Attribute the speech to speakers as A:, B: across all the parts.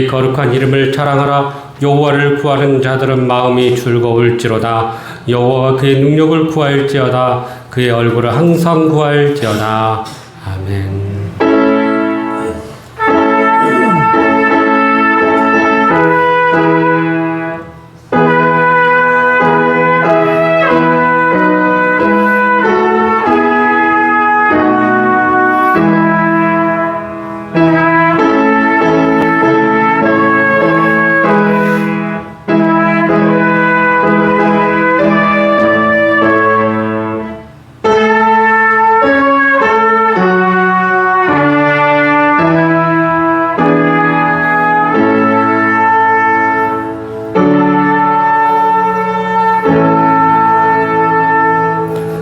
A: 그의 거룩한 이름을 자랑하라. 여호와를 구하는 자들은 마음이 즐거울지로다. 여호와가 그의 능력을 구할지어다. 그의 얼굴을 항상 구할지어다. 아멘.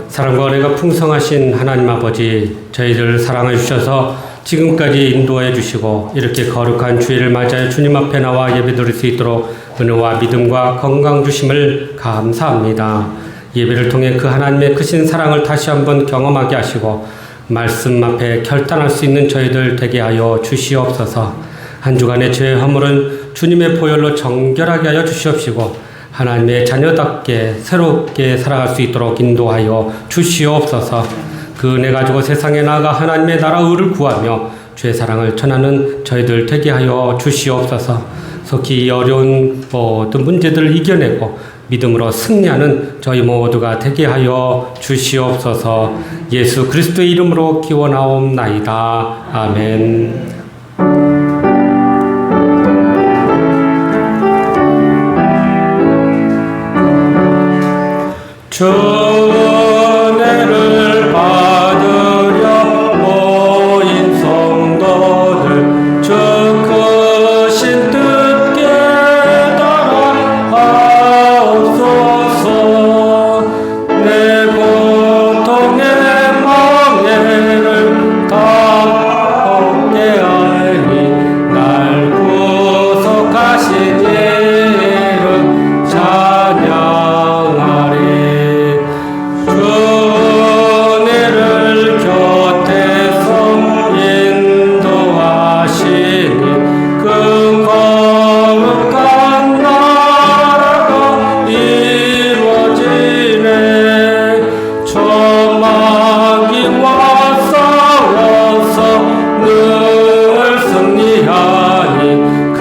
A: 사랑과 은혜가 풍성하신 하나님 아버지, 저희들을 사랑해 주셔서 지금까지 인도해 주시고 이렇게 거룩한 주일을 맞이하여 주님 앞에 나와 예배드릴 수 있도록 은혜와 믿음과 건강 주심을 감사합니다. 예배를 통해 그 하나님의 크신 사랑을 다시 한번 경험하게 하시고 말씀 앞에 결단할 수 있는 저희들 되게 하여 주시옵소서. 한 주간의 죄의 허물은 주님의 보혈로 정결하게 하여 주시옵시고 하나님의 자녀답게 새롭게 살아갈 수 있도록 인도하여 주시옵소서. 그 은혜 가지고 세상에 나아가 하나님의 나라 의를 구하며 주의 사랑을 전하는 저희들 되게 하여 주시옵소서. 속히 어려운 모든 문제들을 이겨내고 믿음으로 승리하는 저희 모두가 되게 하여 주시옵소서. 예수 그리스도의 이름으로 기원하옵나이다. 아멘. 주 은혜를 받으려 모인 성도들 주 크신 뜻 깨달아 하옵소서. 내 고통의 멍에를 다 벗게 하니 날 구속하신 이름 찬양하리. 은혜를 곁에서 인도하시니 그 거룩한 나라가 이루어지네. 저마귀와 싸워서 늘 승리하니 큰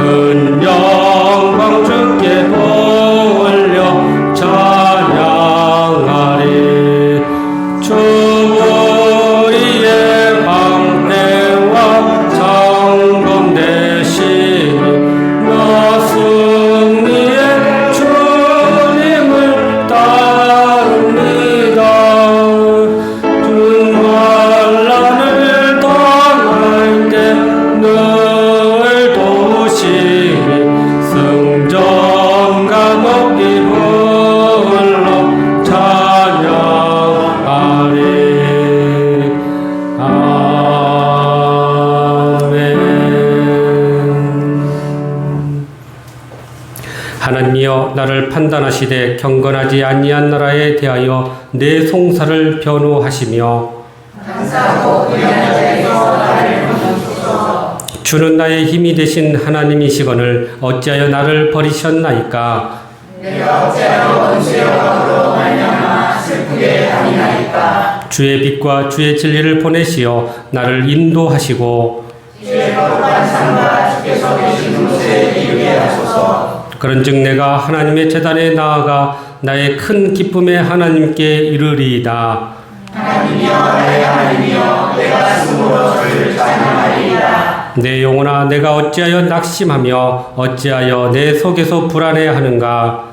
A: 영광 주께 돌려 찬양하리. 주 우리의 방패와 장검 되시니 나 승리의 주님을 따릅니다. 주 환난을 당할 때 늘 도우시니 승전 감옥이 불러 찬양 하나님이여 나를 판단하시되 경건하지 아니한 나라에 대하여 내 송사를 변호하시며 주는 나의 힘이 되신 하나님이시거늘 어찌하여 나를 버리셨나이까.
B: 내가 어찌하여 원수의 영광으로 말미암아 슬프게 다니나이까.
A: 주의 빛과 주의 진리를 보내시어 나를 인도하시고
B: 주의 거룩한 산과 주께서 계신 곳에 이르게 하소서.
A: 그런즉 내가 하나님의 제단에 나아가 나의 큰 기쁨의 하나님께 이르리이다.
B: 하나님이여 내 하나님이여 내가 숨으로 주를 찬양하리이다.
A: 내 영혼아 내가 어찌하여 낙심하며 어찌하여 내 속에서 불안해하는가.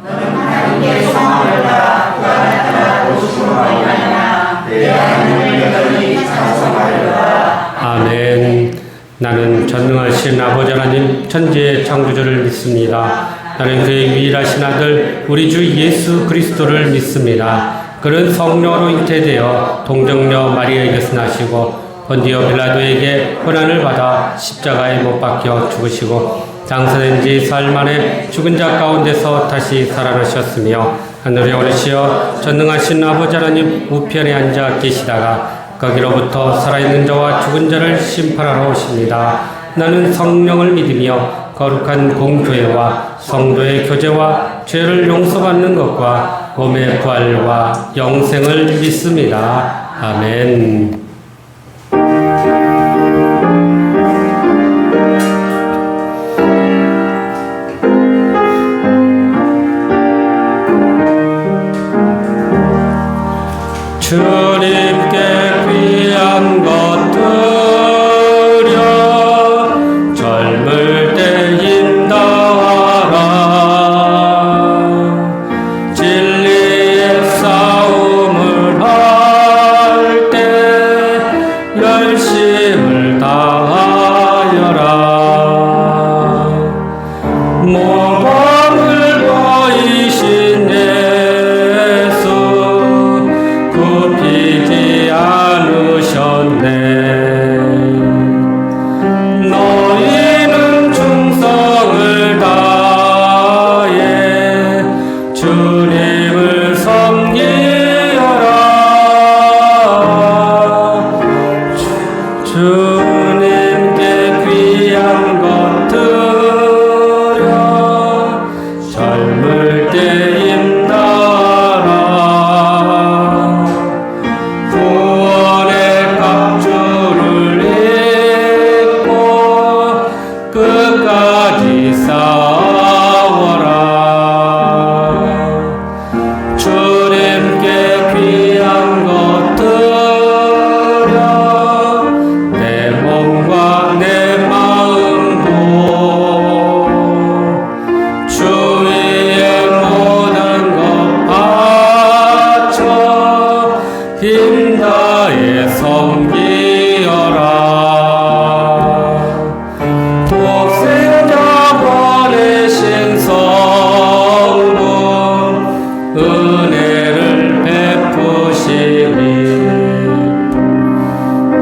B: 너는 하나님께 소망을 따라 그가 나타나 도우심으로 말미암아 내 하나님을 여전히 찬송하리로다.
A: 아멘. 나는 전능하신 아버지 하나님 천지의 창조주를 믿습니다. 나는 그의 유일하신 아들 우리 주 예수 그리스도를 믿습니다. 그는 성령으로 잉태되어 동정녀 마리아에게서 나시고 본디오 빌라도에게 고난을 받아 십자가에 못 박혀 죽으시고 장사된 지 사흘 만에 죽은 자 가운데서 다시 살아나셨으며 하늘에 오르시어 전능하신 아버지 하나님 우편에 앉아 계시다가 거기로부터 살아있는 자와 죽은 자를 심판하러 오십니다. 나는 성령을 믿으며 거룩한 공교회와 성도의 교제와 죄를 용서받는 것과 몸의 부활과 영생을 믿습니다. 아멘. 주님께 귀한 것들여 젊을 때 인다하라. 진리의 싸움을 할 때 열심을 다하여라. 모범을 보이신 예수 굽히지 않으셨네. 너희는 충성을 다해 주님을 섬기여라. 주님께 귀한 것들여 젊을 때 임다하라. 구원의 갑주를 입고 끝까지 싸워라. 주님께 귀한 것들여 내 몸과 내 마음도 주 위에 모든 것 바쳐 힘다해 섬기여라. 독생자 보내신 성부 은혜를 베푸시니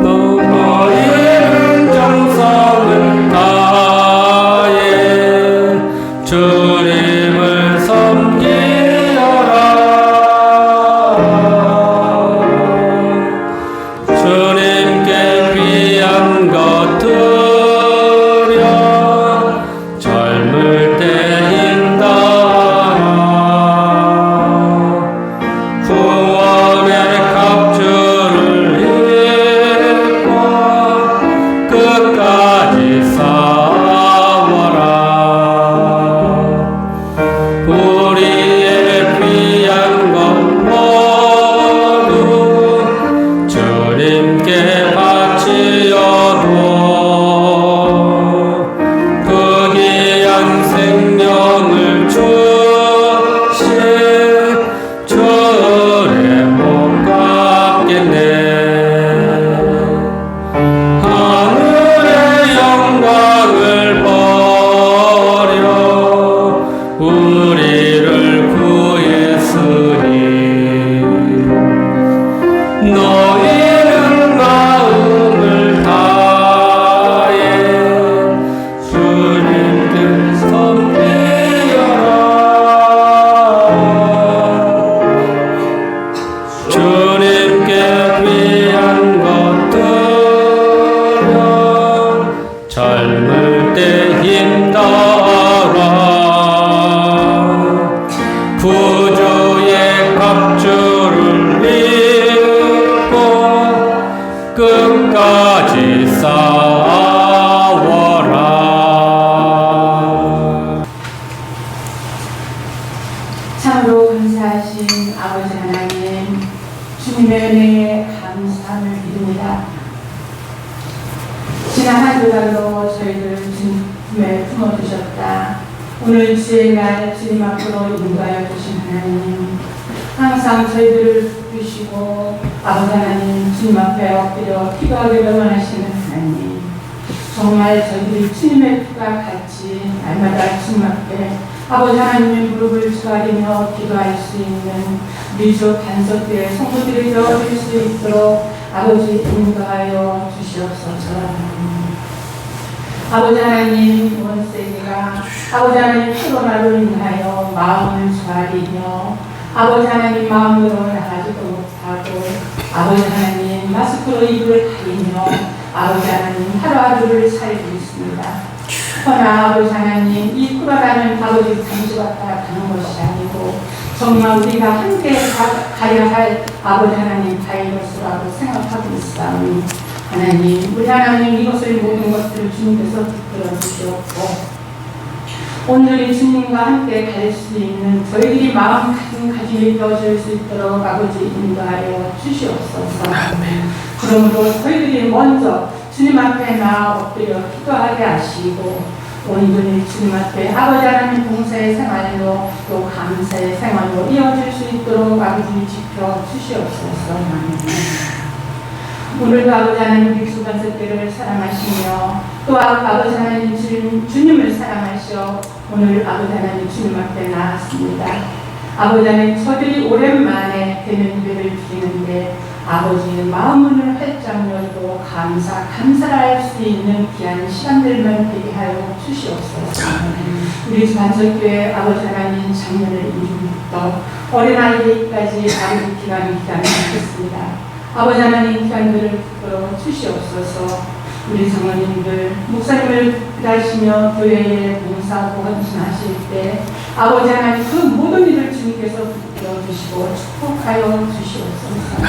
A: 너희는 정성을 다해 주님을 섬기여라. 주님께 귀한 것들여 젊을 때 인다하라. 구원의 갑주를 입고 끝까지 싸워라. 우리의 귀한 것 모두 주님께 바치어도 그 귀한 생명을 주신 주를 못 갚겠네. 하늘의 영광을 버려 우리를 구했으니 너희는 마음을 다해 주님께 섬기여라. 주님께 귀한 것들여 젊을 때 힘다하라. 구주의 갑주를 입고 끝까지 싸워라.
C: 참으로 감사하신 아버지 하나님, 주님의 은혜에 감사함을 드립니다. 지난 한 주간도 저희를 주님의 품어주셨다. 오늘 주의 날 주님 앞으로 인도하여 주신 하나님, 항상 저희들을 부르시고 아버지 하나님 주님 앞에 엎드려 기도하기를 원하시는 하나님, 정말 저희들이 주님의 피가 같이 날마다 주님 앞에 아버지 하나님의 무릎을 조아리며 기도할 수 있는 우리 주 단속교회 성도들이 되어줄 수 있도록 아버지 인도하여 주시옵소서. 아버지 하나님, 이번 세계가 아버지 하나님 코로나로 인하여 마음을 조아리며 아버지 하나님 마음으로 나가지도 못하고 아버지 하나님 마스크로 입을 가리며 아버지 하나님 하루하루를 살고 있습니다. 허나 아버지 하나님, 이 코로나는 아버지 잠시 왔다 가는 것이 아니고 정말 우리가 함께 가야 할 아버지 하나님 바이러스라고 생각하고 있사오니 하나님, 우리 하나님 이것을 모든 것들을 주님께서 붙들어 주시옵고 오늘 주님과 함께 갈 수 있는 저희들이 마음가짐이 되어질 수 있도록 아버지 인도하여 주시옵소서. 그러므로 저희들이 먼저 주님 앞에 나아 엎드려 기도하게 하시고 온전히 주님 앞에 아버지 하나님 봉사의 생활로 또 감사의 생활로 이어질 수 있도록 아버지 지켜 주시옵소서. 오늘도 아버지 하나님 우리 주간석들을 사랑하시며 또 아버지 하나님 주님을 사랑하시어 오늘 아버지 하나님 주님 앞에 나왔습니다. 아버지 하나님 저들이 오랜만에 되는 예배를 드리는데 아버지의 마음문을 활짝 열고 감사를 할 수 있는 귀한 시간들만 되게 하여 주시옵소서. 우리 주간석교회 아버지 하나님 작년을 이루부터 어린아이까지 아버지 기간이 있겠습니다. 아버지 하나님 기간들을 붙들어 주시옵소서. 우리 장로님들 목사님을 기다리시며 교회에 봉사하고 헌신하실 때 아버지 하나님 그 모든 일을 주님께서 붙들어 주시고 축복하여 주시옵소서.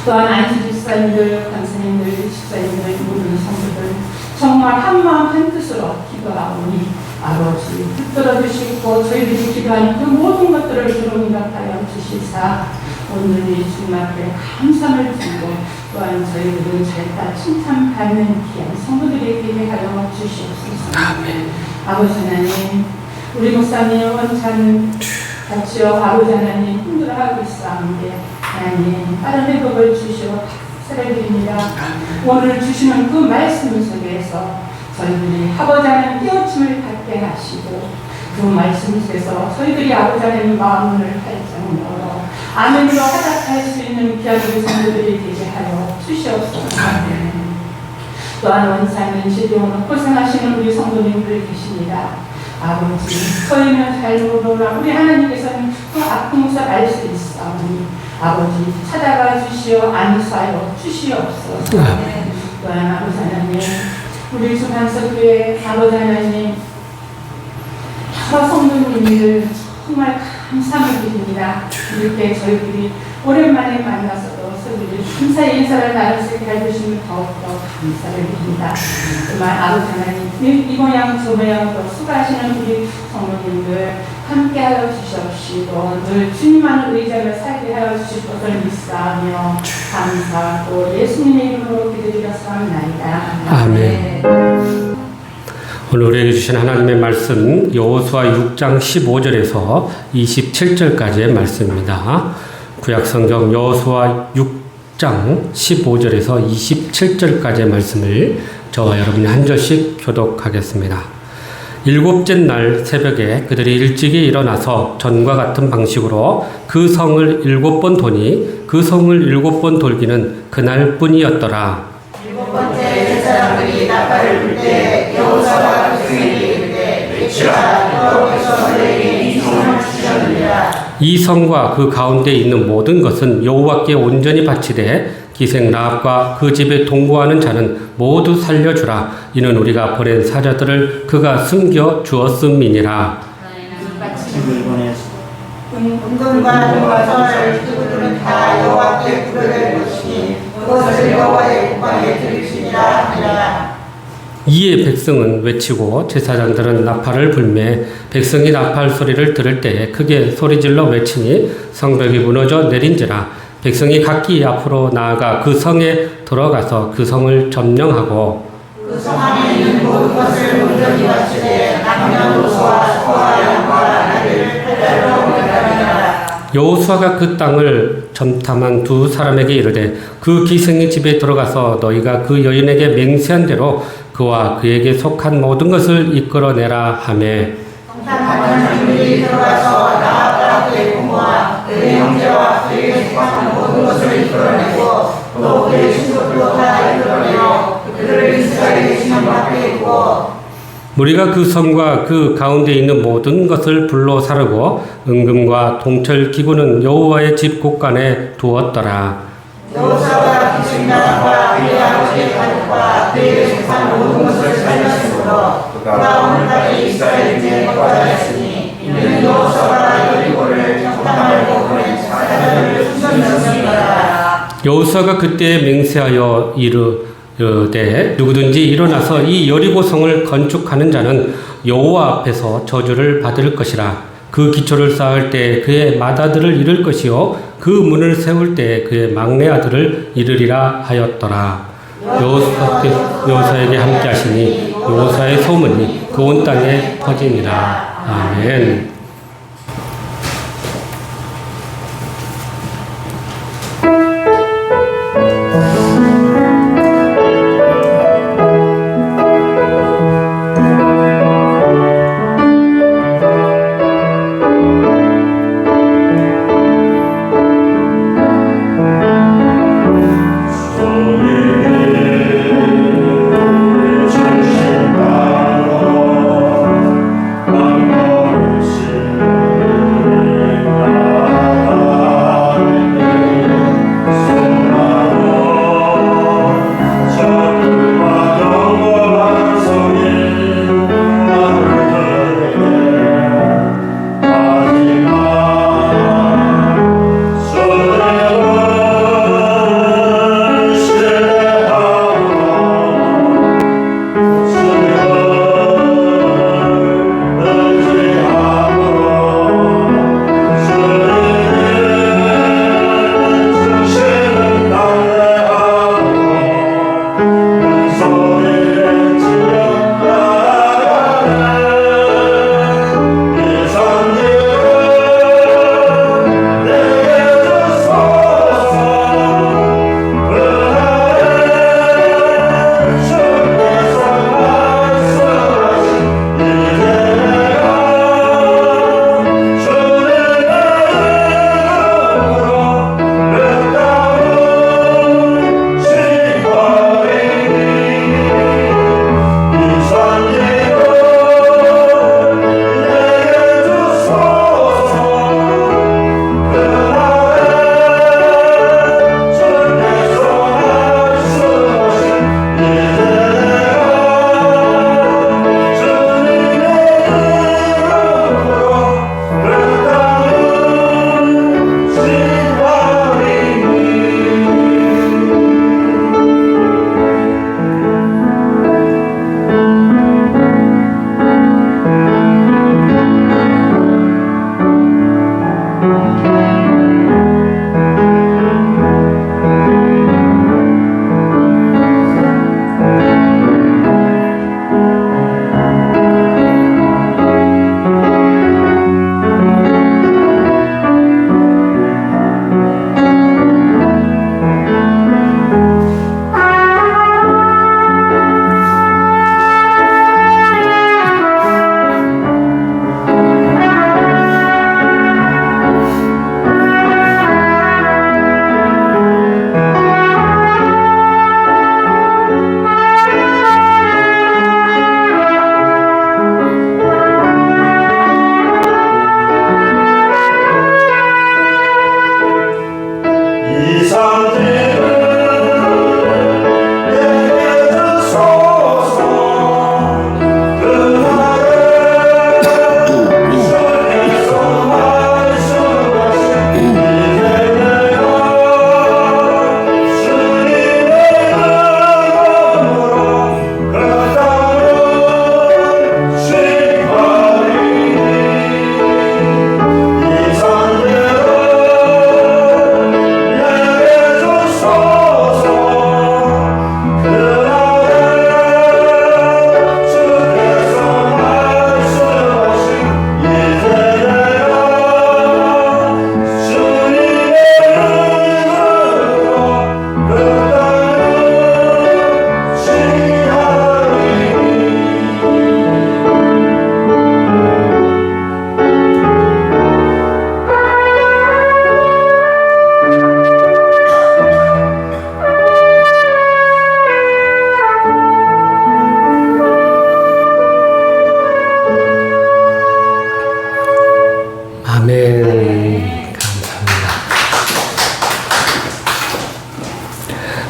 C: 또한 안수집사님들, 권사님들, 집사님들 모든 성도들 정말 한마음 한뜻으로 기도하오니 아버지 붙들어 주시고 저희들이 기도하는 그 모든 것들을 들어응답하여 주시사 오늘이 주님 앞에 감사를 드리고 또한 저희들은 잘다 칭찬받는 귀한 성도들이 되게 하여 주시옵소서. 아버지 하나님, 우리 목사님 원찬 같이요 아버지 하나님 힘들어하고 있사온데 하나님 빠른 회복을 주시어 박수를 드립니다. 오늘 주시는 그 말씀 속에서 저희들이 아버지 하나님 깨우침을 받게 하시고 그 말씀 속에서 저희들이 아버지 하나님 마음을 활짝 열어 아멘으로 화답할 수 있는 귀한 우리 성도들이 되게 하여 주시옵소서. 또한 원사는 시대오늘 고생하시는 우리 성도님들 계십니다. 아버지 저희는 잘 모르나 우리 하나님께서는 그 아픈 것을 알 수 있사오니 아버지 찾아가 주시어 안수하여 주시옵소서. 또한 아버지 하나님 우리 주간석교회 아버지 하나님 여러 성도님들 정말 감사를 드립니다. 이렇게 저희들이 오랜만에 만나서도 서로들이 감사의 인사를 나눌 수 있게 해주시면 더욱더 감사를 드립니다. 정말 아버지 하나님 이 모양 저 모양으로 수고하시는 우리 성도님들 함께하여 주시옵시고 늘 주님만을 의지하며 살게 하여 주실 것을 믿사하며 감사하고 예수님의 이름으로 기도드렸사옵나이다.
A: 아멘. 오늘 우리에게 주신 하나님의 말씀 여호수아 6장 15절에서 27절까지의 말씀입니다. 구약성경 여호수아 6장 15절에서 27절까지의 말씀을 저와 여러분이 한 절씩 교독하겠습니다. 일곱째 날 새벽에 그들이 일찍이 일어나서 전과 같은 방식으로 그 성을 7번 도니 그 성을 7번 돌기는 그날뿐이었더라.
B: 일곱 번째 제사장들이 나팔을 불 때 여호수아가 백성에게 이르되 외치라 여호와께서 너희에게 이 성을 주셨느니라.
A: 이 성과 그 가운데 있는 모든 것은 여호와께 온전히 바치되 기생 라합과 그 집에 동거하는 자는 모두 살려주라. 이는 우리가 보낸 사자들을 그가 숨겨 주었음이니라.
B: 은금과 금과 성을 그들은 다 여호와께 구별될 것이니 그것을 여호와의 국방에 드리시니라 하니라.
A: 이에 백성은 외치고 제사장들은 나팔을 불매 백성이 나팔 소리를 들을 때에 크게 소리질러 외치니 성벽이 무너져 내린지라. 백성이 각기 앞으로 나아가 그 성에 들어가서 그 성을 점령하고
B: 그 성 안에 있는 모든 것을 온전히 바치되 남녀노소와 소와 양과 나귀를 팔달로 멸하니라.
A: 여호수아가 그 땅을 점탐한 두 사람에게 이르되 그 기생의 집에 들어가서 너희가 그 여인에게 맹세한 대로 그와 그에게 속한 모든 것을 이끌어내라 하매
B: 성탐하는 자들이 들어가서 나아가 그의 부모와 그의 형제와 그에게 속한 모든 것을 이끌어내고 또 그의 친구들도 다 이끌어내어 그들을 이스라엘에 계시는 밖에 있고
A: 우리가 그 성과 그 가운데 있는 모든 것을 불로 사르고 은금과 동철 기구는 여호와의 집 곳간에 두었더라.
B: 여호수아가 기생나라와 그의 아버지의 가족과 그에게 속한 모든 것을 살렸으므로 것으로 그가 오늘까지 이스라엘 중에 거하였으니 이는 여호수아가 여리고를 정탐하려고 보낸 사자들을 숨겼음이라.
A: 여호수아가 그때 맹세하여 이르되 누구든지 일어나서 이 여리고성을 건축하는 자는 여호와 앞에서 저주를 받을 것이라. 그 기초를 쌓을 때 그의 맏아들을 잃을 것이요 그 문을 세울 때 그의 막내 아들을 잃으리라 하였더라. 여호수아에게 함께 하시니 여호수아의 소문이 그 온 땅에 퍼지니라. 아멘.
D: 정신 따라 한 걸음씩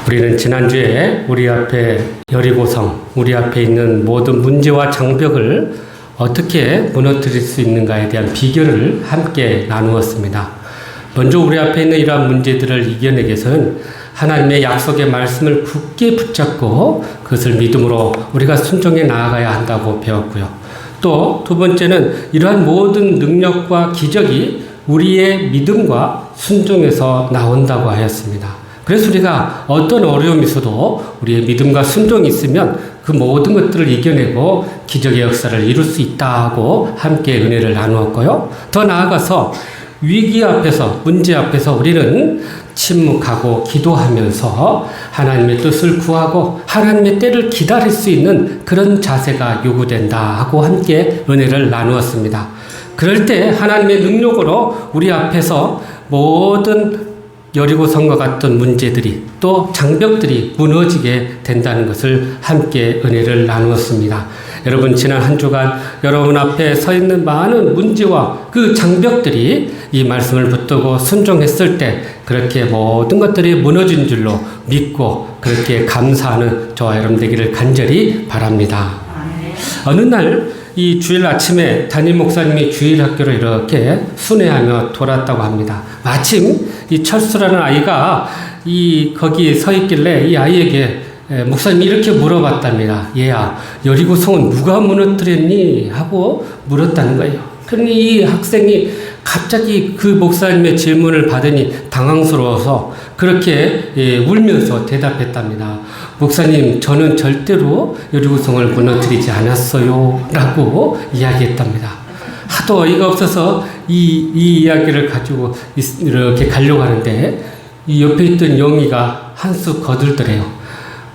A: 우리는 지난주에 우리 앞에 여리고성, 우리 앞에 있는 모든 문제와 장벽을 어떻게 무너뜨릴 수 있는가에 대한 비결을 함께 나누었습니다. 먼저 우리 앞에 있는 이러한 문제들을 이겨내기 위해서는 하나님의 약속의 말씀을 굳게 붙잡고 그것을 믿음으로 우리가 순종해 나아가야 한다고 배웠고요. 또 두 번째는 이러한 모든 능력과 기적이 우리의 믿음과 순종에서 나온다고 하였습니다. 그래서 우리가 어떤 어려움이 있어도 우리의 믿음과 순종이 있으면 그 모든 것들을 이겨내고 기적의 역사를 이룰 수 있다고 함께 은혜를 나누었고요. 더 나아가서 위기 앞에서, 문제 앞에서 우리는 침묵하고 기도하면서 하나님의 뜻을 구하고 하나님의 때를 기다릴 수 있는 그런 자세가 요구된다 하고 함께 은혜를 나누었습니다. 그럴 때 하나님의 능력으로 우리 앞에서 모든 여리고성과 같은 문제들이 또 장벽들이 무너지게 된다는 것을 함께 은혜를 나누었습니다. 여러분, 지난 한 주간 여러분 앞에 서 있는 많은 문제와 그 장벽들이 이 말씀을 붙들고 순종했을 때 그렇게 모든 것들이 무너진 줄로 믿고 그렇게 감사하는 저와 여러분 되기를 간절히 바랍니다. 어느 날 이 주일 아침에 담임 목사님이 주일 학교로 이렇게 순회하며 돌았다고 합니다. 마침 이 철수라는 아이가 거기 서 있길래 이 아이에게 목사님이 이렇게 물어봤답니다. 얘야, 여리고성은 누가 무너뜨렸니? 하고 물었다는 거예요. 그러니 이 학생이 갑자기 그 목사님의 질문을 받으니 당황스러워서 그렇게 울면서 대답했답니다. 목사님, 저는 절대로 여리고성을 무너뜨리지 않았어요. 라고 이야기했답니다. 하도 어이가 없어서 이 이야기를 가지고 이렇게 가려고 하는데 이 옆에 있던 영희가 한 수 거들더래요.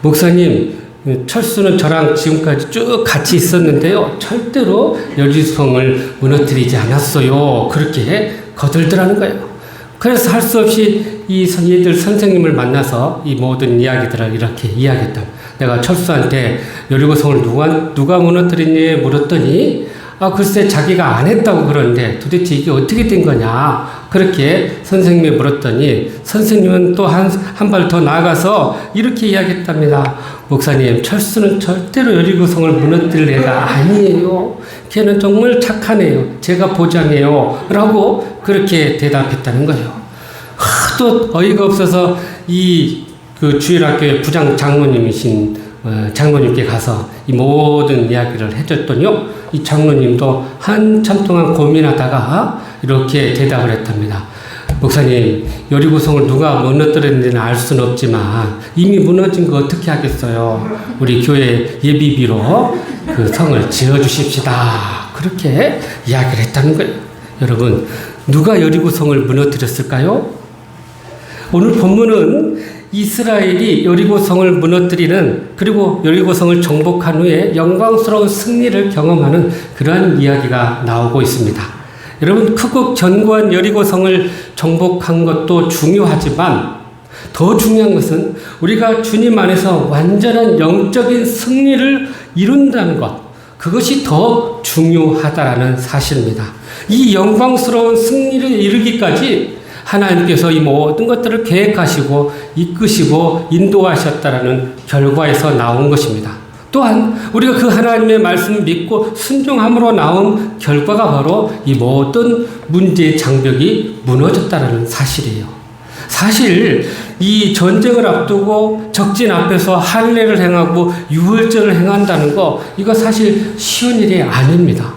A: 목사님, 철수는 저랑 지금까지 쭉 같이 있었는데요. 절대로 여리고성을 무너뜨리지 않았어요. 그렇게 거들더라는 거예요. 그래서 할 수 없이 이 얘들 선생님을 만나서 이 모든 이야기들을 이렇게 이야기했다. 내가 철수한테 여리고성을 누가 무너뜨렸니 물었더니 글쎄 자기가 안 했다고 그러는데 도대체 이게 어떻게 된 거냐 그렇게 선생님이 물었더니 선생님은 또 한 발 더 나아가서 이렇게 이야기했답니다. 목사님, 철수는 절대로 여리고성을 무너뜨릴 애가 아니에요. 걔는 정말 착한 애요. 제가 보장해요. 라고 그렇게 대답했다는 거예요. 하도 어이가 없어서 그 주일학교의 부장 장로님이신 장로님께 가서 이 모든 이야기를 해줬더니요. 이 장로님도 한참 동안 고민하다가 이렇게 대답을 했답니다. 목사님, 여리고성을 누가 무너뜨렸는지는 알 수는 없지만 이미 무너진 거 어떻게 하겠어요. 우리 교회 예비비로 그 성을 지어주십시다. 그렇게 이야기를 했다는 거예요. 여러분, 누가 여리고성을 무너뜨렸을까요? 오늘 본문은 이스라엘이 여리고성을 무너뜨리는 그리고 여리고성을 정복한 후에 영광스러운 승리를 경험하는 그러한 이야기가 나오고 있습니다. 여러분, 크고 견고한 여리고성을 정복한 것도 중요하지만 더 중요한 것은 우리가 주님 안에서 완전한 영적인 승리를 이룬다는 것, 그것이 더 중요하다라는 사실입니다. 이 영광스러운 승리를 이루기까지 하나님께서 이 모든 것들을 계획하시고 이끄시고 인도하셨다라는 결과에서 나온 것입니다. 또한 우리가 그 하나님의 말씀을 믿고 순종함으로 나온 결과가 바로 이 모든 문제의 장벽이 무너졌다는 사실이에요. 사실 이 전쟁을 앞두고 적진 앞에서 할례를 행하고 유월절을 행한다는 거, 이거 사실 쉬운 일이 아닙니다.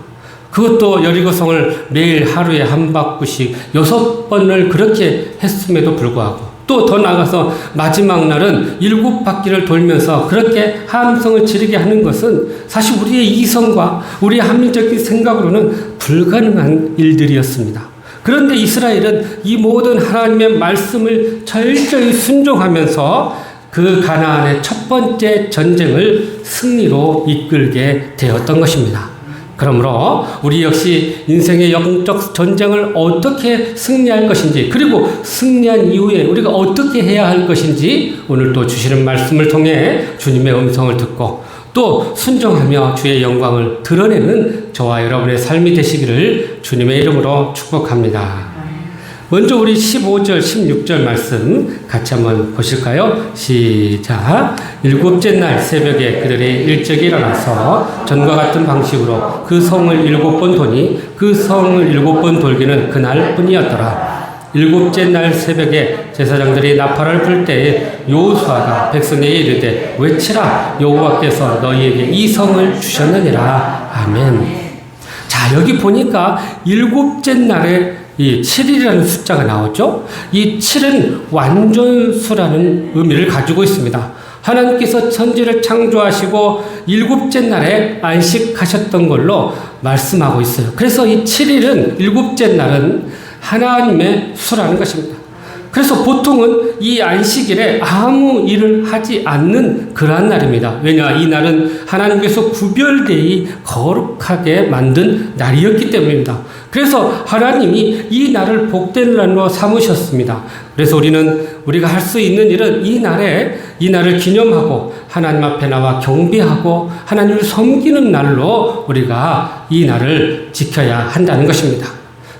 A: 그것도 여리고성을 매일 하루에 한 바퀴씩 6번을 그렇게 했음에도 불구하고 또 더 나아가서 마지막 날은 7바퀴를 돌면서 그렇게 함성을 지르게 하는 것은 사실 우리의 이성과 우리의 합리적인 생각으로는 불가능한 일들이었습니다. 그런데 이스라엘은 이 모든 하나님의 말씀을 철저히 순종하면서 그 가나안의 첫 번째 전쟁을 승리로 이끌게 되었던 것입니다. 그러므로 우리 역시 인생의 영적 전쟁을 어떻게 승리할 것인지, 그리고 승리한 이후에 우리가 어떻게 해야 할 것인지 오늘 또 주시는 말씀을 통해 주님의 음성을 듣고 또 순종하며 주의 영광을 드러내는 저와 여러분의 삶이 되시기를 주님의 이름으로 축복합니다. 먼저 우리 15절, 16절 말씀 같이 한번 보실까요? 시작. 일곱째 날 새벽에 그들이 일찍 일어나서 전과 같은 방식으로 그 성을 7번 도니 그 성을 7번 돌기는 그날 뿐이었더라. 일곱째 날 새벽에 제사장들이 나팔을 불 때에 여호수아가 백성에게 이르되 외치라 여호와께서 너희에게 이 성을 주셨느니라. 아멘. 자, 여기 보니까 일곱째 날에 이 7이라는 숫자가 나오죠. 이 7은 완전수라는 의미를 가지고 있습니다. 하나님께서 천지를 창조하시고 일곱째 날에 안식하셨던 걸로 말씀하고 있어요. 그래서 이 7일은 일곱째 날은 하나님의 수라는 것입니다. 그래서 보통은 이 안식일에 아무 일을 하지 않는 그러한 날입니다. 왜냐, 이 날은 하나님께서 구별되이 거룩하게 만든 날이었기 때문입니다. 그래서 하나님이 이 날을 복된 날로 삼으셨습니다. 그래서 우리가 할 수 있는 일은 이 날을 기념하고 하나님 앞에 나와 경배하고 하나님을 섬기는 날로 우리가 이 날을 지켜야 한다는 것입니다.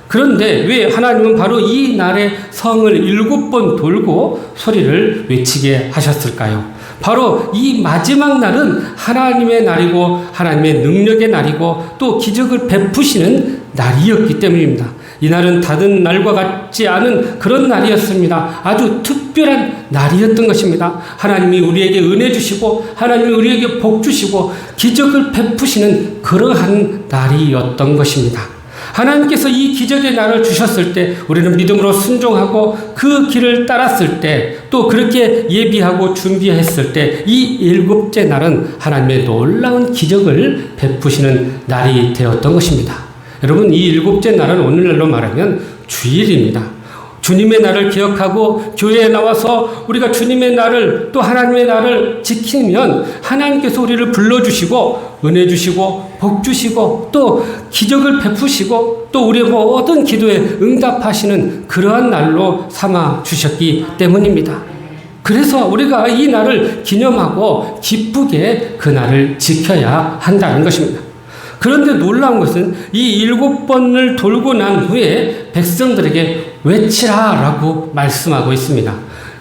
A: 그런데 왜 하나님은 바로 이 날에 성을 7번 돌고 소리를 외치게 하셨을까요? 바로 이 마지막 날은 하나님의 날이고 하나님의 능력의 날이고 또 기적을 베푸시는 날이었기 때문입니다. 이 날은 다른 날과 같지 않은 그런 날이었습니다. 아주 특별한 날이었던 것입니다. 하나님이 우리에게 은혜 주시고 하나님이 우리에게 복 주시고 기적을 베푸시는 그러한 날이었던 것입니다. 하나님께서 이 기적의 날을 주셨을 때 우리는 믿음으로 순종하고 그 길을 따랐을 때 또 그렇게 예비하고 준비했을 때 이 일곱째 날은 하나님의 놀라운 기적을 베푸시는 날이 되었던 것입니다. 여러분, 이 일곱째 날은 오늘날로 말하면 주일입니다. 주님의 날을 기억하고 교회에 나와서 우리가 주님의 날을 또 하나님의 날을 지키면 하나님께서 우리를 불러주시고 은혜 주시고 복 주시고 또 기적을 베푸시고 또 우리의 모든 기도에 응답하시는 그러한 날로 삼아 주셨기 때문입니다. 그래서 우리가 이 날을 기념하고 기쁘게 그 날을 지켜야 한다는 것입니다. 그런데 놀라운 것은 이 7번을 돌고 난 후에 백성들에게 외치라 라고 말씀하고 있습니다.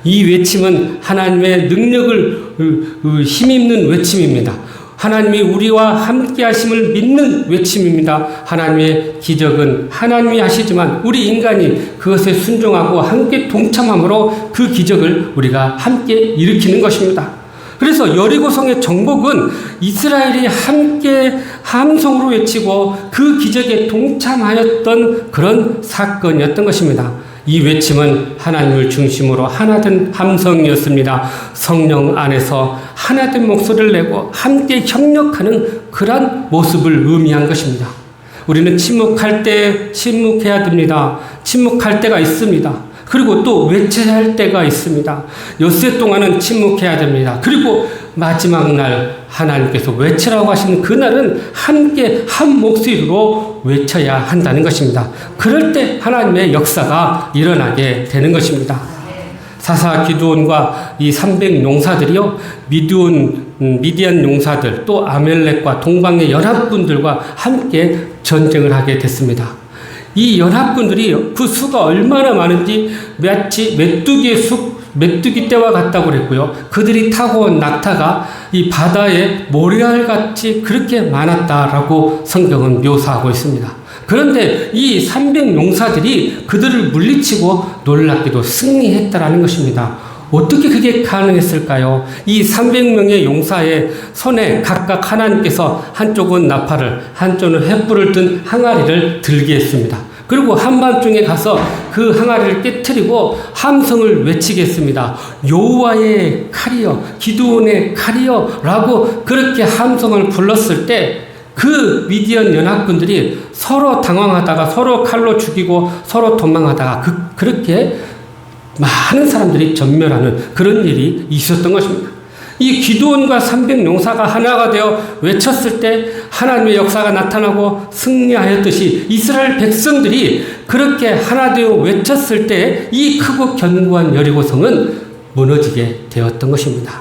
A: 이 외침은 하나님의 능력을 힘입는 외침입니다. 하나님이 우리와 함께 하심을 믿는 외침입니다. 하나님의 기적은 하나님이 하시지만 우리 인간이 그것에 순종하고 함께 동참함으로 그 기적을 우리가 함께 일으키는 것입니다. 그래서 여리고성의 정복은 이스라엘이 함께 함성으로 외치고 그 기적에 동참하였던 그런 사건이었던 것입니다. 이 외침은 하나님을 중심으로 하나된 함성이었습니다. 성령 안에서 하나된 목소리를 내고 함께 협력하는 그러한 모습을 의미한 것입니다. 우리는 침묵할 때 침묵해야 됩니다. 침묵할 때가 있습니다. 그리고 또 외쳐야 할 때가 있습니다. 엿새 동안은 침묵해야 됩니다. 그리고 마지막 날 하나님께서 외치라고 하시는 그날은 함께 한 목소리로 외쳐야 한다는 것입니다. 그럴 때 하나님의 역사가 일어나게 되는 것입니다. 사사 기드온과 이 300 용사들이요, 미디안 용사들 또 아멜렉과 동방의 연합군들과 함께 전쟁을 하게 됐습니다. 이 연합군들이 그 수가 얼마나 많은지 마치 메뚜기 떼와 같다고 그랬고요. 그들이 타고 온 낙타가 이 바다에 모래알같이 그렇게 많았다라고 성경은 묘사하고 있습니다. 그런데 이 300 용사들이 그들을 물리치고 놀랍게도 승리했다라는 것입니다. 어떻게 그게 가능했을까요? 이 300명의 용사의 손에 각각 하나님께서 한쪽은 나팔을, 한쪽은 횃불을 든 항아리를 들게 했습니다. 그리고 한밤중에 가서 그 항아리를 깨트리고 함성을 외치겠습니다. 여호와의 칼이여, 기드온의 칼이여 라고 그렇게 함성을 불렀을 때 그 미디안 연합군들이 서로 당황하다가 서로 칼로 죽이고 서로 도망하다가 그렇게 많은 사람들이 전멸하는 그런 일이 있었던 것입니다. 이 기드온과 300 용사가 하나가 되어 외쳤을 때 하나님의 역사가 나타나고 승리하였듯이 이스라엘 백성들이 그렇게 하나 되어 외쳤을 때 이 크고 견고한 여리고성은 무너지게 되었던 것입니다.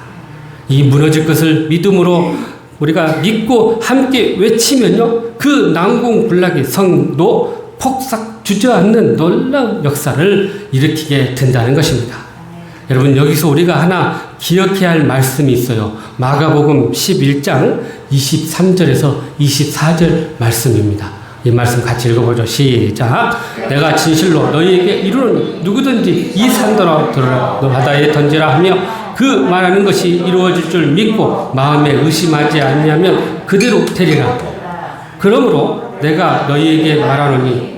A: 이 무너질 것을 믿음으로 우리가 믿고 함께 외치면요, 그 난공불락의 성도 주저앉는 놀라운 역사를 일으키게 된다는 것입니다. 여러분, 여기서 우리가 하나 기억해야 할 말씀이 있어요. 마가복음 11장 23절에서 24절 말씀입니다. 이 말씀 같이 읽어보죠. 시작. 내가 진실로 너희에게 이르노니 누구든지 이 산더러 들어라 너 바다에 던지라 하며 그 말하는 것이 이루어질 줄 믿고 마음에 의심하지 않냐면 그대로 되리라. 그러므로 내가 너희에게 말하노니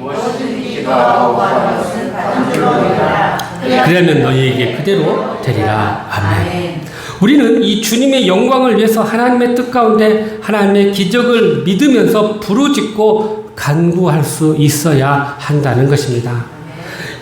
A: 그러면 너희에게 그대로 되리라. 아멘. 우리는 이 주님의 영광을 위해서 하나님의 뜻 가운데 하나님의 기적을 믿으면서 부르짖고 간구할 수 있어야 한다는 것입니다.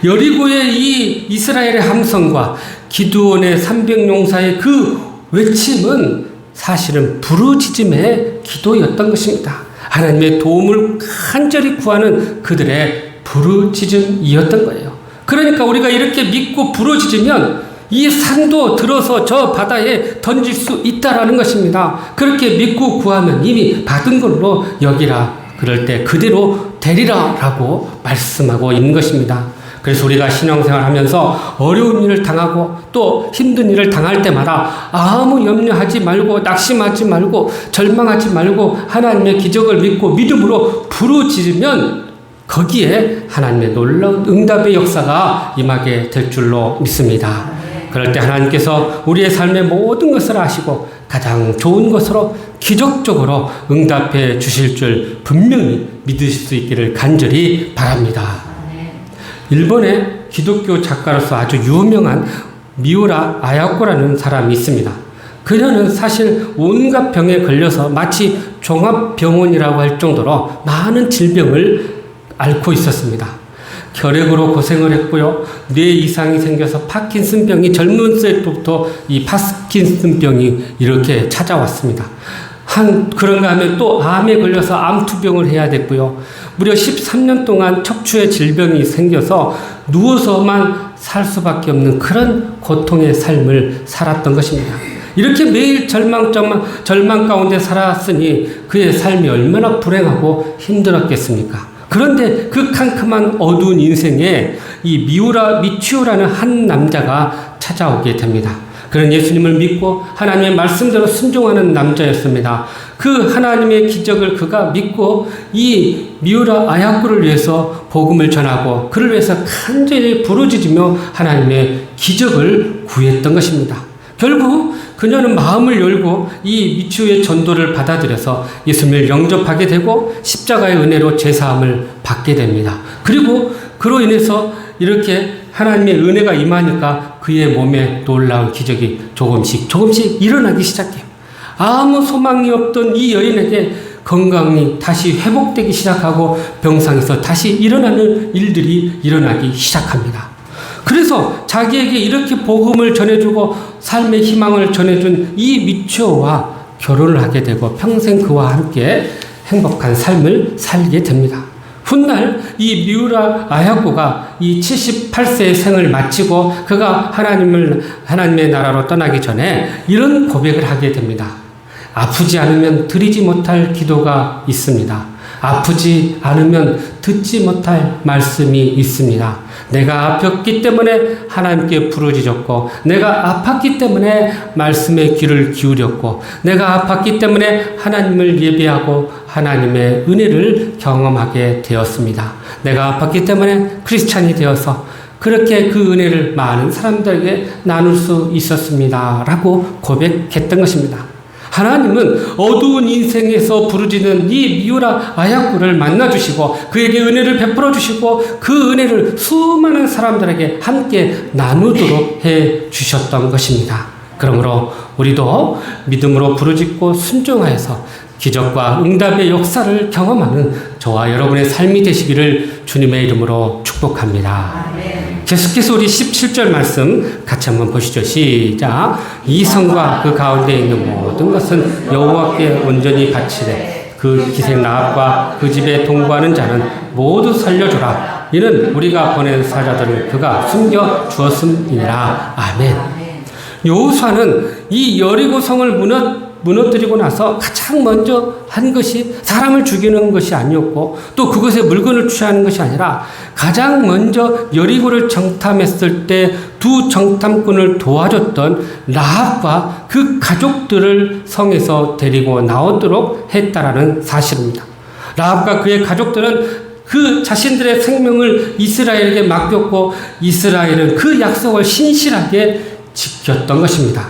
A: 여리고의 이 이스라엘의 함성과 기드온의 300용사의 그 외침은 사실은 부르짖음의 기도였던 것입니다. 하나님의 도움을 간절히 구하는 그들의 부르짖음이었던 거예요. 그러니까 우리가 이렇게 믿고 부르짖으면 이 산도 들어서 저 바다에 던질 수 있다라는 것입니다. 그렇게 믿고 구하면 이미 받은 걸로 여기라. 그럴 때 그대로 되리라 라고 말씀하고 있는 것입니다. 그래서 우리가 신앙생활 하면서 어려운 일을 당하고 또 힘든 일을 당할 때마다 아무 염려하지 말고 낙심하지 말고 절망하지 말고 하나님의 기적을 믿고 믿음으로 부르짖으면 거기에 하나님의 놀라운 응답의 역사가 임하게 될 줄로 믿습니다. 그럴 때 하나님께서 우리의 삶의 모든 것을 아시고 가장 좋은 것으로 기적적으로 응답해 주실 줄 분명히 믿으실 수 있기를 간절히 바랍니다. 일본의 기독교 작가로서 아주 유명한 미우라 아야코라는 사람이 있습니다. 그녀는 사실 온갖 병에 걸려서 마치 종합병원이라고 할 정도로 많은 질병을 앓고 있었습니다. 결핵으로 고생을 했고요. 뇌 이상이 생겨서 파킨슨병이 젊은 때부터 이 파킨슨병이 이렇게 찾아왔습니다. 그런가 하면 또 암에 걸려서 암투병을 해야 됐고요. 무려 13년 동안 척추에 질병이 생겨서 누워서만 살 수밖에 없는 그런 고통의 삶을 살았던 것입니다. 이렇게 매일 절망 가운데 살았으니 그의 삶이 얼마나 불행하고 힘들었겠습니까? 그런데 그 캄캄한 어두운 인생에 이 미치오라는 한 남자가 찾아오게 됩니다. 그는 예수님을 믿고 하나님의 말씀대로 순종하는 남자였습니다. 그 하나님의 기적을 그가 믿고 이 미우라 아야코를 위해서 복음을 전하고 그를 위해서 간절히 부르짖으며 하나님의 기적을 구했던 것입니다. 결국 그녀는 마음을 열고 이 미치오의 전도를 받아들여서 예수님을 영접하게 되고 십자가의 은혜로 죄사함을 받게 됩니다. 그리고 그로 인해서 이렇게 하나님의 은혜가 임하니까 그의 몸에 놀라운 기적이 조금씩 일어나기 시작해요. 아무 소망이 없던 이 여인에게 건강이 다시 회복되기 시작하고 병상에서 다시 일어나는 일들이 일어나기 시작합니다. 그래서 자기에게 이렇게 복음을 전해주고 삶의 희망을 전해준 이 미치오와 결혼을 하게 되고 평생 그와 함께 행복한 삶을 살게 됩니다. 훗날 이 미우라 아야코가 이 78세의 생을 마치고 그가 하나님의 나라로 떠나기 전에 이런 고백을 하게 됩니다. 아프지 않으면 드리지 못할 기도가 있습니다. 아프지 않으면 듣지 못할 말씀이 있습니다. 내가 아팠기 때문에 하나님께 부르짖었고 내가 아팠기 때문에 말씀에 귀를 기울였고 내가 아팠기 때문에 하나님을 예배하고 하나님의 은혜를 경험하게 되었습니다. 내가 아팠기 때문에 크리스찬이 되어서 그렇게 그 은혜를 많은 사람들에게 나눌 수 있었습니다. 라고 고백했던 것입니다. 하나님은 어두운 인생에서 부르짖는 이 미우라 아야코를 만나주시고 그에게 은혜를 베풀어 주시고 그 은혜를 수많은 사람들에게 함께 나누도록 해주셨던 것입니다. 그러므로 우리도 믿음으로 부르짖고 순종하여서 기적과 응답의 역사를 경험하는 저와 여러분의 삶이 되시기를 주님의 이름으로 축복합니다. 계속해서 우리 17절 말씀 같이 한번 보시죠. 시작. 이 성과 그 가운데 있는 모든 것은 여호와께 온전히 바치되 그 기생 라합과 그 집에 동거하는 자는 모두 살려주라. 이는 우리가 보낸 사자들을 그가 숨겨 주었음이니라. 아멘. 여호수아는 이 여리고 성을 무너뜨리고 나서 가장 먼저 한 것이 사람을 죽이는 것이 아니었고 또 그것에 물건을 취하는 것이 아니라 가장 먼저 여리고를 정탐했을 때 두 정탐꾼을 도와줬던 라합과 그 가족들을 성에서 데리고 나오도록 했다라는 사실입니다. 라합과 그의 가족들은 그 자신들의 생명을 이스라엘에게 맡겼고 이스라엘은 그 약속을 신실하게 지켰던 것입니다.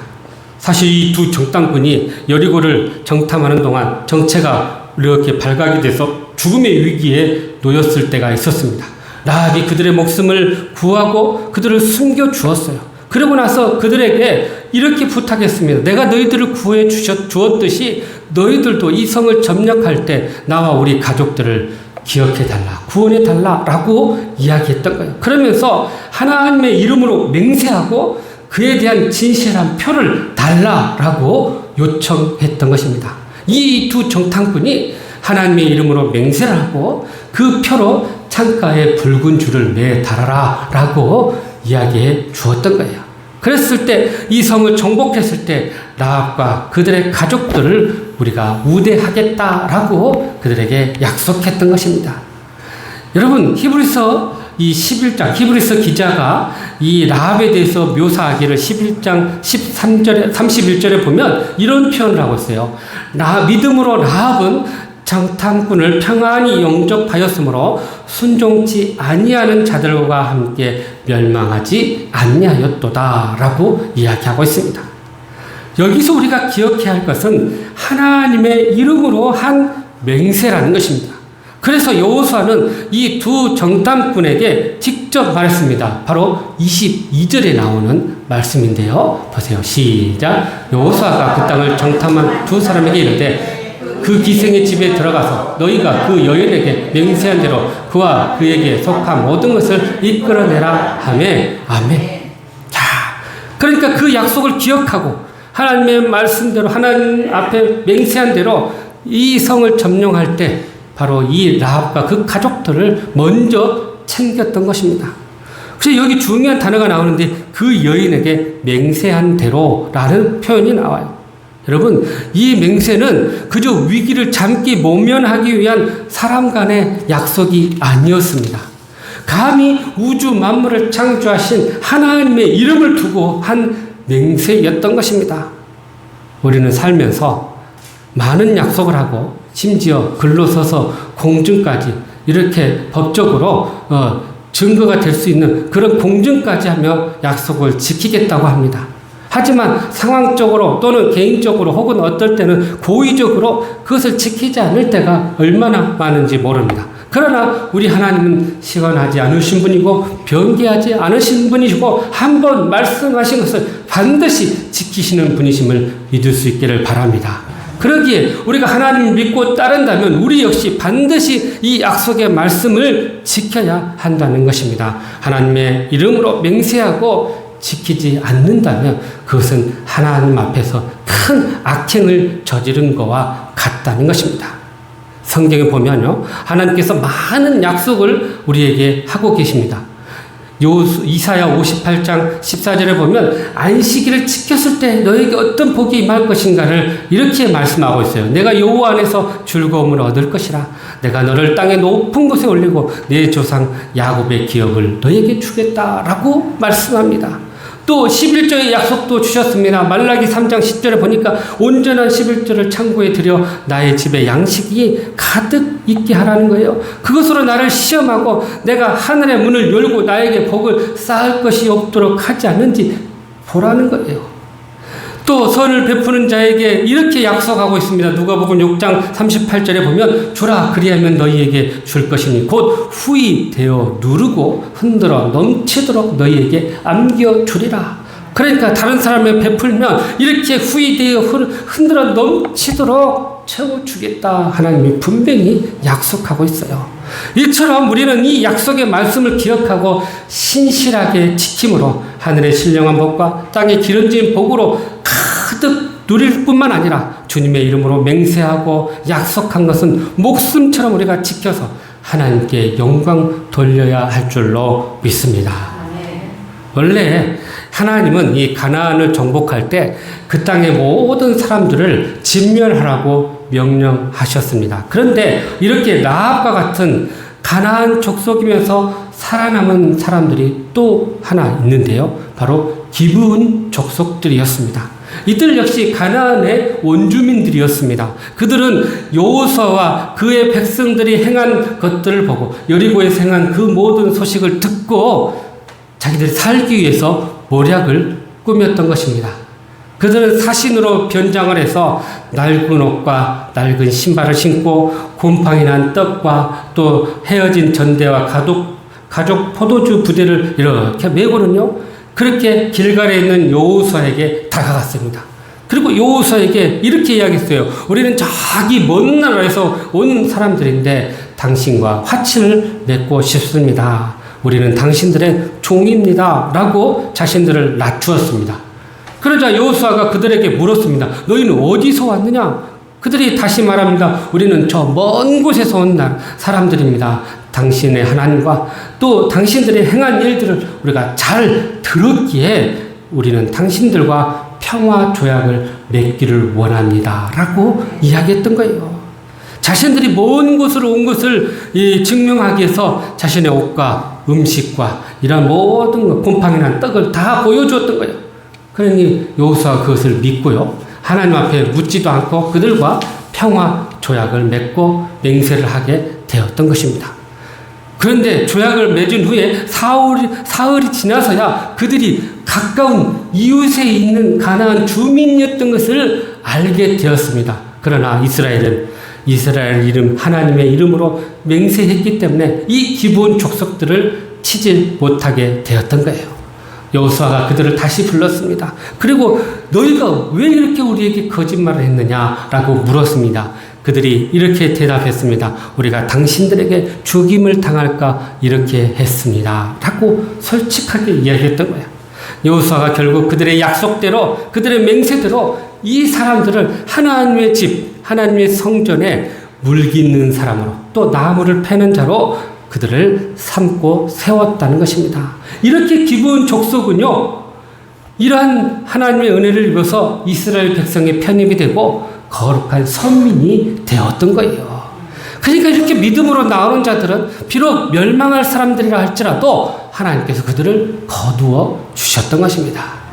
A: 사실 이 두 정탐꾼이 여리고를 정탐하는 동안 정체가 이렇게 발각이 돼서 죽음의 위기에 놓였을 때가 있었습니다. 라합이 그들의 목숨을 구하고 그들을 숨겨 주었어요. 그러고 나서 그들에게 이렇게 부탁했습니다. 내가 너희들을 구해 주었듯이 너희들도 이 성을 점령할 때 나와 우리 가족들을 기억해달라, 구원해달라라고 이야기했던 거예요. 그러면서 하나님의 이름으로 맹세하고 그에 대한 진실한 표를 달라라고 요청했던 것입니다. 이 두 정탐꾼이 하나님의 이름으로 맹세를 하고 그 표로 창가에 붉은 줄을 매달아라 라고 이야기해 주었던 거예요. 그랬을 때 이 성을 정복했을 때 라합과 그들의 가족들을 우리가 우대하겠다라고 그들에게 약속했던 것입니다. 여러분 히브리서 이 11장 히브리서 기자가 이 라합에 대해서 묘사하기를 11장 13절에 31절에 보면 이런 표현을 하고 있어요. 믿음으로 라합은 정탐꾼을 평안히 영접하였으므로 순종치 아니하는 자들과 함께 멸망하지 아니하였도다 라고 이야기하고 있습니다. 여기서 우리가 기억해야 할 것은 하나님의 이름으로 한 맹세라는 것입니다. 그래서 여호수아는 이 두 정탐꾼에게 직접 말했습니다. 바로 22절에 나오는 말씀인데요. 보세요. 시작. 여호수아가 그 땅을 정탐한 두 사람에게 이르되 그 기생의 집에 들어가서 너희가 그 여인에게 맹세한 대로 그와 그에게 속한 모든 것을 이끌어내라 하매 아멘. 자, 그러니까 그 약속을 기억하고 하나님의 말씀대로 하나님 앞에 맹세한 대로 이 성을 점령할 때 바로 이 라합과 그 가족들을 먼저 챙겼던 것입니다. 그래서 여기 중요한 단어가 나오는데 그 여인에게 맹세한 대로라는 표현이 나와요. 여러분, 이 맹세는 그저 위기를 잠기 모면하기 위한 사람 간의 약속이 아니었습니다. 감히 우주 만물을 창조하신 하나님의 이름을 두고 한 맹세였던 것입니다. 우리는 살면서 많은 약속을 하고 심지어 글로 써서 공증까지 이렇게 법적으로 증거가 될 수 있는 그런 공증까지 하며 약속을 지키겠다고 합니다. 하지만 상황적으로 또는 개인적으로 혹은 어떨 때는 고의적으로 그것을 지키지 않을 때가 얼마나 많은지 모릅니다. 그러나 우리 하나님은 시건하지 않으신 분이고 변개하지 않으신 분이시고 한번 말씀하신 것을 반드시 지키시는 분이심을 믿을 수 있기를 바랍니다. 그러기에 우리가 하나님을 믿고 따른다면 우리 역시 반드시 이 약속의 말씀을 지켜야 한다는 것입니다. 하나님의 이름으로 맹세하고 지키지 않는다면 그것은 하나님 앞에서 큰 악행을 저지른 것과 같다는 것입니다. 성경에 보면요, 하나님께서 많은 약속을 우리에게 하고 계십니다. 이사야 58장 14절에 보면 안식일을 지켰을 때 너에게 어떤 복이 임할 것인가를 이렇게 말씀하고 있어요. 내가 여호와 안에서 즐거움을 얻을 것이라. 내가 너를 땅의 높은 곳에 올리고 내 조상 야곱의 기업을 너에게 주겠다라고 말씀합니다. 또 11조의 약속도 주셨습니다. 말라기 3장 10절에 보니까 온전한 11조를 창고에 들여 나의 집에 양식이 가득 있게 하라는 거예요. 그것으로 나를 시험하고 내가 하늘의 문을 열고 나에게 복을 쌓을 것이 없도록 하지 않는지 보라는 거예요. 또 선을 베푸는 자에게 이렇게 약속하고 있습니다. 누가복음 6장 38절에 보면 주라 그리하면 너희에게 줄 것이니 곧 후히 되어 누르고 흔들어 넘치도록 너희에게 안겨주리라. 그러니까 다른 사람에 베풀면 이렇게 후히 되어 흔들어 넘치도록 채워주겠다. 하나님이 분명히 약속하고 있어요. 이처럼 우리는 이 약속의 말씀을 기억하고 신실하게 지킴으로 하늘의 신령한 복과 땅의 기름진 복으로 가득 누릴 뿐만 아니라 주님의 이름으로 맹세하고 약속한 것은 목숨처럼 우리가 지켜서 하나님께 영광 돌려야 할 줄로 믿습니다. 원래 하나님은 이 가나안을 정복할 때 그 땅의 모든 사람들을 진멸하라고 명령하셨습니다. 그런데 이렇게 라합과 같은 가나안 족속이면서 살아남은 사람들이 또 하나 있는데요. 바로 기브온 족속들이었습니다. 이들 역시 가나안의 원주민들이었습니다. 그들은 여호수아와 그의 백성들이 행한 것들을 보고 여리고에서 행한 그 모든 소식을 듣고 자기들이 살기 위해서 모략을 꾸몄던 것입니다. 그들은 사신으로 변장을 해서 낡은 옷과 낡은 신발을 신고 곰팡이 난 떡과 또 헤어진 전대와 가족 포도주 부대를 이렇게 메고는요, 그렇게 길갈에 있는 여호수아에게 다가갔습니다. 그리고 여호수아에게 이렇게 이야기했어요. 우리는 저기 먼 나라에서 온 사람들인데 당신과 화친을 맺고 싶습니다. 우리는 당신들의 종입니다. 라고 자신들을 낮추었습니다. 그러자 여호수아가 그들에게 물었습니다. 너희는 어디서 왔느냐? 그들이 다시 말합니다. 우리는 저 먼 곳에서 온 사람들입니다. 당신의 하나님과 또 당신들의 행한 일들을 우리가 잘 들었기에 우리는 당신들과 평화 조약을 맺기를 원합니다. 라고 이야기했던 거예요. 자신들이 먼 곳으로 온 것을 증명하기 위해서 자신의 옷과 음식과 이런 모든 곰팡이 난 떡을 다 보여주었던 거예요. 그러니 여호수아가 그것을 믿고요. 하나님 앞에 묻지도 않고 그들과 평화 조약을 맺고 맹세를 하게 되었던 것입니다. 그런데 조약을 맺은 후에 사흘이 지나서야 그들이 가까운 이웃에 있는 가나안 주민이었던 것을 알게 되었습니다. 그러나 이스라엘 이름 하나님의 이름으로 맹세했기 때문에 이 기브온 족속들을 치지 못하게 되었던 거예요. 여호수아가 그들을 다시 불렀습니다. 그리고 너희가 왜 이렇게 우리에게 거짓말을 했느냐라고 물었습니다. 그들이 이렇게 대답했습니다. 우리가 당신들에게 죽임을 당할까 이렇게 했습니다. 라고 솔직하게 이야기했던 거예요. 여호수아가 결국 그들의 약속대로 그들의 맹세대로 이 사람들을 하나님의 집, 하나님의 성전에 물깃는 사람으로 또 나무를 패는 자로 그들을 삼고 세웠다는 것입니다. 이렇게 기브온 족속은요, 이러한 하나님의 은혜를 입어서 이스라엘 백성의 편입이 되고 거룩한 선민이 되었던 거예요. 그러니까 이렇게 믿음으로 나오는 자들은 비록 멸망할 사람들이라 할지라도 하나님께서 그들을 거두어 주셨던 것입니다.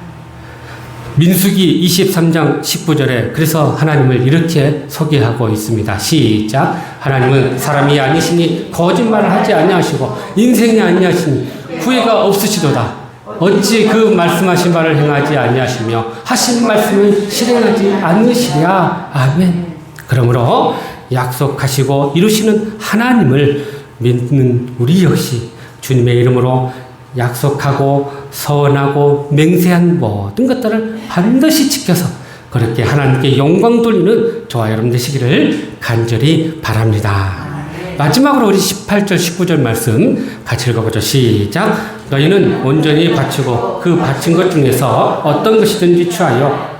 A: 민수기 23장 19절에 그래서 하나님을 이렇게 소개하고 있습니다. 시작. 하나님은 사람이 아니시니 거짓말을 하지 아니하시고 인생이 아니하시니 후회가 없으시도다. 어찌 그 말씀하신 바를 행하지 아니하시며 하신 말씀을 실행하지 않으시랴. 아멘. 그러므로 약속하시고 이루시는 하나님을 믿는 우리 역시 주님의 이름으로 약속하고 서원하고 맹세한 모든 것들을 반드시 지켜서 그렇게 하나님께 영광 돌리는 저와 여러분 되시기를 간절히 바랍니다. 마지막으로 우리 18절 19절 말씀 같이 읽어보죠. 시작. 너희는 온전히 바치고 그 바친 것 중에서 어떤 것이든지 취하여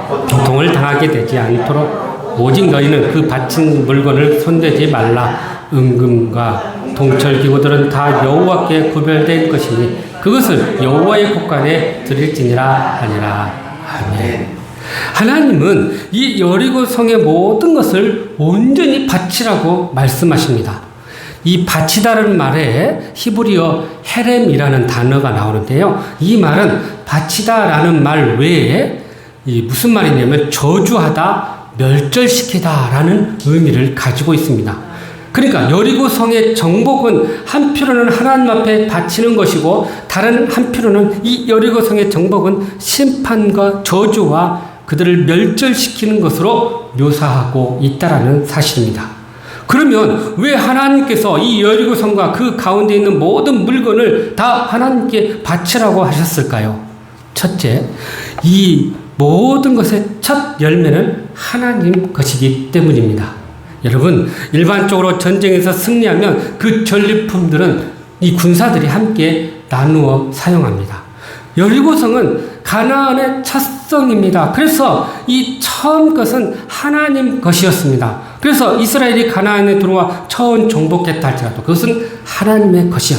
A: 고통을 당하게 되지 않도록 오직 너희는 그 바친 물건을 손대지 말라. 은금과 동철기구들은 다 여호와께 구별된 것이니 그것을 여호와의 곳간에 드릴지니라 하니라. 아멘. 하나님은 이 여리고 성의 모든 것을 온전히 바치라고 말씀하십니다. 이 바치다라는 말에 히브리어 헤렘이라는 단어가 나오는데요. 이 말은 바치다라는 말 외에 무슨 말이냐면 저주하다, 멸절시키다 라는 의미를 가지고 있습니다. 그러니까 여리고 성의 정복은 한편으로는 하나님 앞에 바치는 것이고 다른 한편으로는 이 여리고 성의 정복은 심판과 저주와 그들을 멸절시키는 것으로 묘사하고 있다라는 사실입니다. 그러면 왜 하나님께서 이 여리고 성과 그 가운데 있는 모든 물건을 다 하나님께 바치라고 하셨을까요? 첫째, 이 모든 것의 첫 열매는 하나님 것이기 때문입니다. 여러분, 일반적으로 전쟁에서 승리하면 그 전리품들은 이 군사들이 함께 나누어 사용합니다. 여리고성은 가나안의 첫 성입니다. 그래서 이 처음 것은 하나님 것이었습니다. 그래서 이스라엘이 가나안에 들어와 처음 정복했다 할지라도 그것은 하나님의 것이었.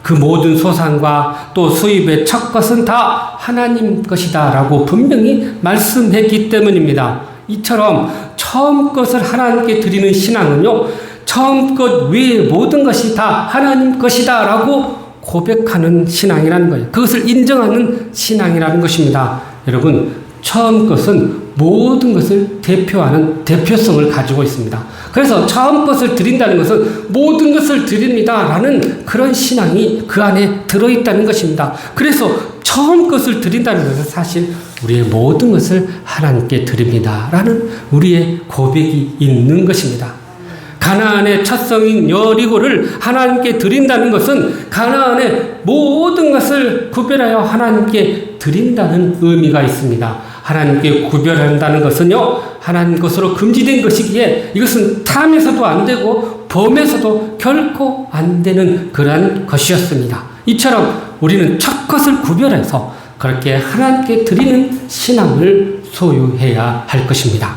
A: 그 모든 소산과 또 수입의 첫 것은 다 하나님 것이다 라고 분명히 말씀했기 때문입니다. 이처럼 처음 것을 하나님께 드리는 신앙은요, 처음 것 외의 모든 것이 다 하나님 것이다 라고 고백하는 신앙이라는 거예요. 그것을 인정하는 신앙이라는 것입니다. 여러분, 처음 것은 모든 것을 대표하는 대표성을 가지고 있습니다. 그래서 처음 것을 드린다는 것은 모든 것을 드립니다 라는 그런 신앙이 그 안에 들어있다는 것입니다. 그래서 처음 것을 드린다는 것은 사실 우리의 모든 것을 하나님께 드립니다 라는 우리의 고백이 있는 것입니다. 가나안의 첫 성인 여리고를 하나님께 드린다는 것은 가나안의 모든 것을 구별하여 하나님께 드린다는 의미가 있습니다. 하나님께 구별한다는 것은요, 하나님 것으로 금지된 것이기에 이것은 탐에서도 안 되고 범에서도 결코 안 되는 그러한 것이었습니다. 이처럼 우리는 첫 것을 구별해서 그렇게 하나님께 드리는 신앙을 소유해야 할 것입니다.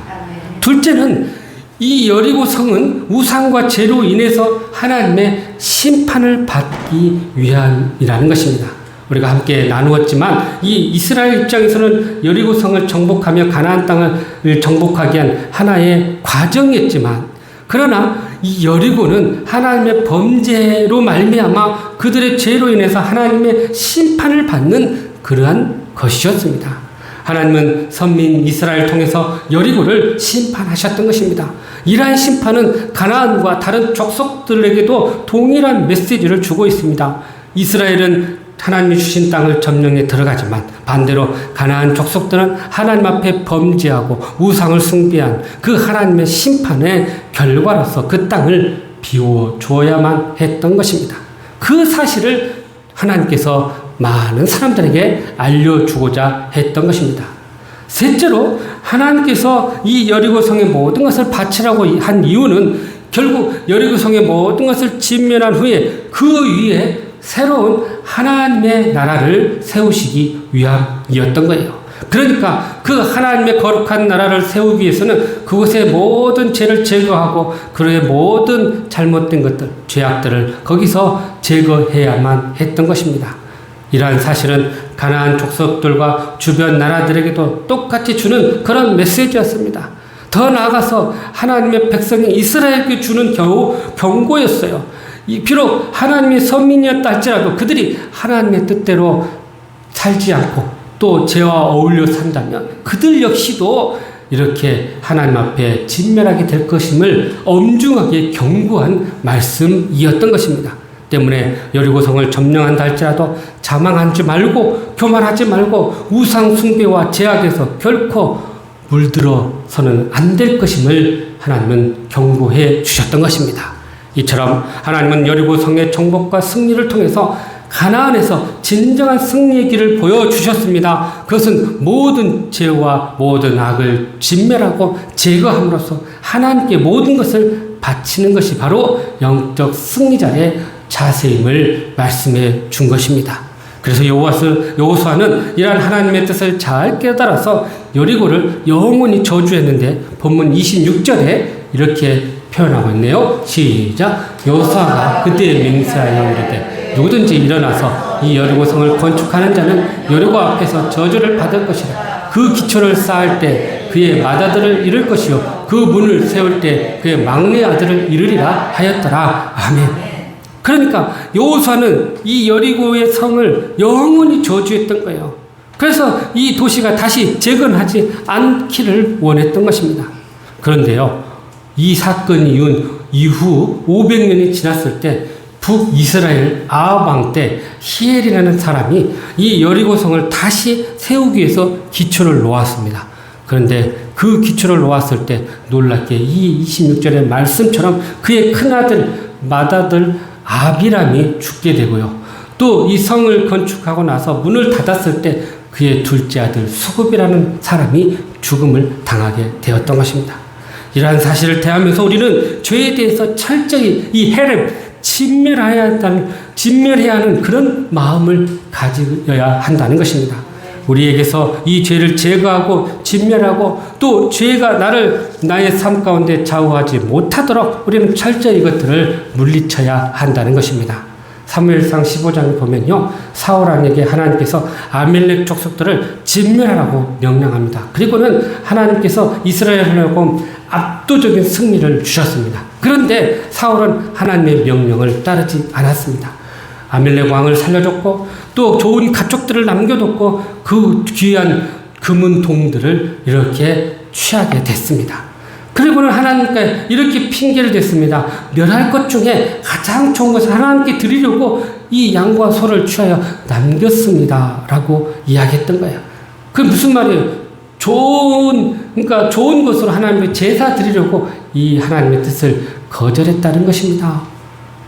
A: 둘째는 이 여리고 성은 우상과 죄로 인해서 하나님의 심판을 받기 위함이라는 것입니다. 우리가 함께 나누었지만 이 이스라엘 입장에서는 여리고 성을 정복하며 가나안 땅을 정복하기 위한 하나의 과정이었지만, 그러나 이 여리고는 하나님의 범죄로 말미암아 그들의 죄로 인해서 하나님의 심판을 받는 그러한 것이었습니다. 하나님은 선민 이스라엘을 통해서 여리고를 심판하셨던 것입니다. 이러한 심판은 가나안과 다른 족속들에게도 동일한 메시지를 주고 있습니다. 이스라엘은 하나님이 주신 땅을 점령해 들어가지만 반대로 가나안 족속들은 하나님 앞에 범죄하고 우상을 숭배한 그 하나님의 심판의 결과로서 그 땅을 비워줘야만 했던 것입니다. 그 사실을 하나님께서 많은 사람들에게 알려주고자 했던 것입니다. 셋째로 하나님께서 이 여리고성의 모든 것을 바치라고 한 이유는 결국 여리고성의 모든 것을 진멸한 후에 그 위에 새로운 하나님의 나라를 세우시기 위함이었던 거예요. 그러니까 그 하나님의 거룩한 나라를 세우기 위해서는 그곳의 모든 죄를 제거하고 그의 모든 잘못된 것들, 죄악들을 거기서 제거해야만 했던 것입니다. 이러한 사실은 가나안 족속들과 주변 나라들에게도 똑같이 주는 그런 메시지였습니다. 더 나아가서 하나님의 백성인 이스라엘에게 주는 경고였어요. 비록 하나님의 선민이었다 할지라도 그들이 하나님의 뜻대로 살지 않고 또 죄와 어울려 산다면 그들 역시도 이렇게 하나님 앞에 진멸하게 될 것임을 엄중하게 경고한 말씀이었던 것입니다. 때문에 여리고성을 점령한다 할지라도 자망하지 말고 교만하지 말고 우상 숭배와 죄악에서 결코 물들어서는 안 될 것임을 하나님은 경고해 주셨던 것입니다. 이처럼 하나님은 여리고성의 정복과 승리를 통해서 가나안에서 진정한 승리의 길을 보여주셨습니다. 그것은 모든 죄와 모든 악을 진멸하고 제거함으로써 하나님께 모든 것을 바치는 것이 바로 영적 승리자의 자세임을 말씀해 준 것입니다. 그래서 여호수아는 이러한 하나님의 뜻을 잘 깨달아서 여리고를 영원히 저주했는데 본문 26절에 이렇게 표현하고 있네요. 시작. 여호수아가 그때 맹세하여 이르되 누구든지 일어나서 이 여리고성을 건축하는 자는 여리고 앞에서 저주를 받을 것이라. 그 기초를 쌓을 때 그의 맏아들을 이룰 것이요 그 문을 세울 때 그의 막내 아들을 이루리라 하였더라. 아멘. 그러니까 여호수아는 이 여리고의 성을 영원히 저주했던 거예요. 그래서 이 도시가 다시 재건하지 않기를 원했던 것입니다. 그런데요, 이 사건이 이후 500년이 지났을 때 북이스라엘 아합 왕 때 히엘이라는 사람이 이 여리고성을 다시 세우기 위해서 기초를 놓았습니다. 그런데 그 기초를 놓았을 때 놀랍게 이 26절의 말씀처럼 그의 큰아들 맏아들 아비람이 죽게 되고요. 또 이 성을 건축하고 나서 문을 닫았을 때 그의 둘째 아들 수굽이라는 사람이 죽음을 당하게 되었던 것입니다. 이러한 사실을 대하면서 우리는 죄에 대해서 철저히 이 헤렘 진멸해야 하는 그런 마음을 가져야 한다는 것입니다. 우리에게서 이 죄를 제거하고 진멸하고 또 죄가 나의 삶 가운데 좌우하지 못하도록 우리는 철저히 이것들을 물리쳐야 한다는 것입니다. 사무엘상 15장에 보면요, 사울 왕에게 하나님께서 아말렉 족속들을 진멸하라고 명령합니다. 그리고는 하나님께서 이스라엘하고 압도적인 승리를 주셨습니다. 그런데 사울은 하나님의 명령을 따르지 않았습니다. 아말렉 왕을 살려줬고 또 좋은 가축들을 남겨뒀고 그 귀한 금은 동들을 이렇게 취하게 됐습니다. 그리고는 하나님께 이렇게 핑계를 댔습니다. 멸할 것 중에 가장 좋은 것을 하나님께 드리려고 이 양과 소를 취하여 남겼습니다. 라고 이야기했던 거예요. 그게 무슨 말이에요? 그러니까 좋은 것으로 하나님께 제사 드리려고 이 하나님의 뜻을 거절했다는 것입니다.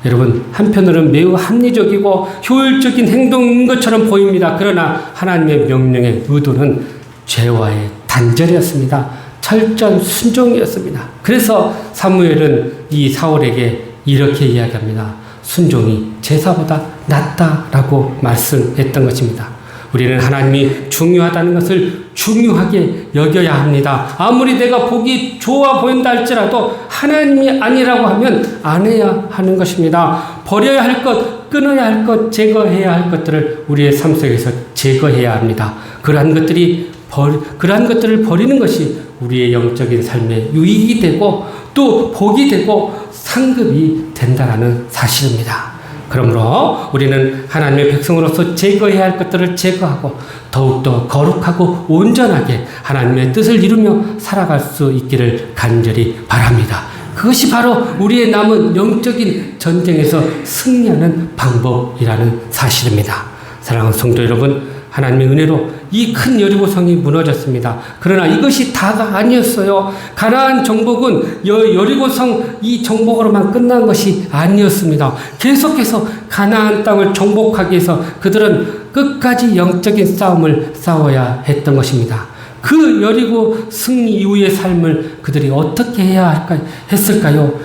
A: 여러분, 한편으로는 매우 합리적이고 효율적인 행동인 것처럼 보입니다. 그러나 하나님의 명령의 의도는 죄와의 단절이었습니다. 철저한 순종이었습니다. 그래서 사무엘은 이 사울에게 이렇게 이야기합니다. 순종이 제사보다 낫다라고 말씀했던 것입니다. 우리는 하나님이 중요하다는 것을 중요하게 여겨야 합니다. 아무리 내가 보기 좋아 보인다 할지라도 하나님이 아니라고 하면 안 해야 하는 것입니다. 버려야 할 것, 끊어야 할 것, 제거해야 할 것들을 우리의 삶 속에서 제거해야 합니다. 그러한 것들을 버리는 것이 우리의 영적인 삶에 유익이 되고 또 복이 되고 상급이 된다는 사실입니다. 그러므로 우리는 하나님의 백성으로서 제거해야 할 것들을 제거하고 더욱더 거룩하고 온전하게 하나님의 뜻을 이루며 살아갈 수 있기를 간절히 바랍니다. 그것이 바로 우리의 남은 영적인 전쟁에서 승리하는 방법이라는 사실입니다. 사랑하는 성도 여러분, 하나님의 은혜로 이 큰 여리고성이 무너졌습니다. 그러나 이것이 다가 아니었어요. 가나안 정복은 여리고성 이 정복으로만 끝난 것이 아니었습니다. 계속해서 가나안 땅을 정복하기 위해서 그들은 끝까지 영적인 싸움을 싸워야 했던 것입니다. 그 여리고 승리 이후의 삶을 그들이 어떻게 해야 했을까요?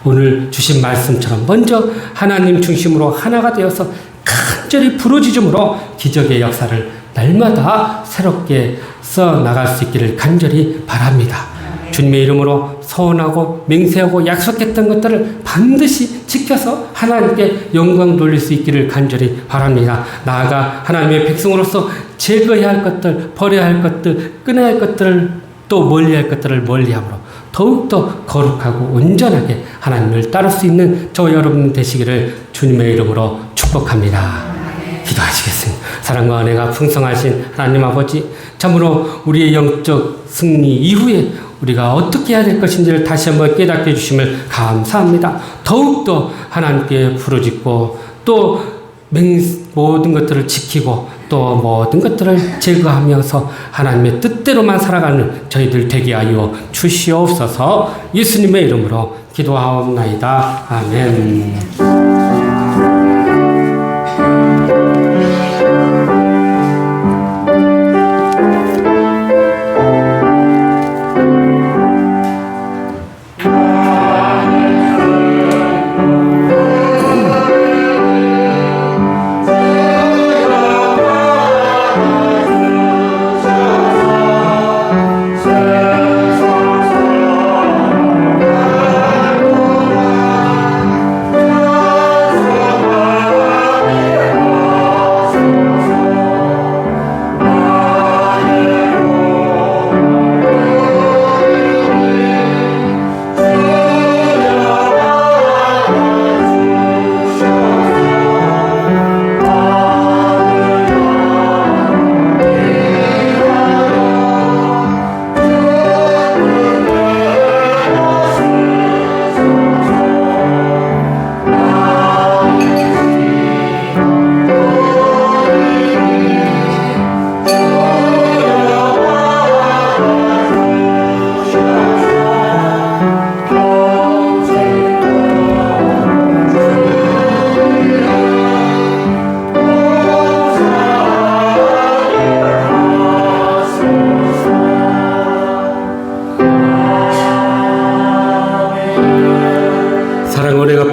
A: 오늘 주신 말씀처럼 먼저 하나님 중심으로 하나가 되어서 간절히 부르짖음으로 기적의 역사를 날마다 새롭게 써나갈 수 있기를 간절히 바랍니다. 주님의 이름으로 서원하고 맹세하고 약속했던 것들을 반드시 지켜서 하나님께 영광 돌릴 수 있기를 간절히 바랍니다. 나아가 하나님의 백성으로서 제거해야 할 것들, 버려야 할 것들, 끊어야 할 것들을 또 멀리할 것들을 멀리함으로 더욱더 거룩하고 온전하게 하나님을 따를 수 있는 저 여러분 되시기를 주님의 이름으로 축복합니다. 기도하시겠습니다. 사랑과 은혜가 풍성하신 하나님 아버지, 참으로 우리의 영적 승리 이후에 우리가 어떻게 해야 될 것인지를 다시 한번 깨닫게 해주심을 감사합니다. 더욱더 하나님께 부르짖고 또 모든 것들을 지키고 또 모든 것들을 제거하면서 하나님의 뜻대로만 살아가는 저희들 되게 하여 주시옵소서. 예수님의 이름으로 기도하옵나이다. 아멘.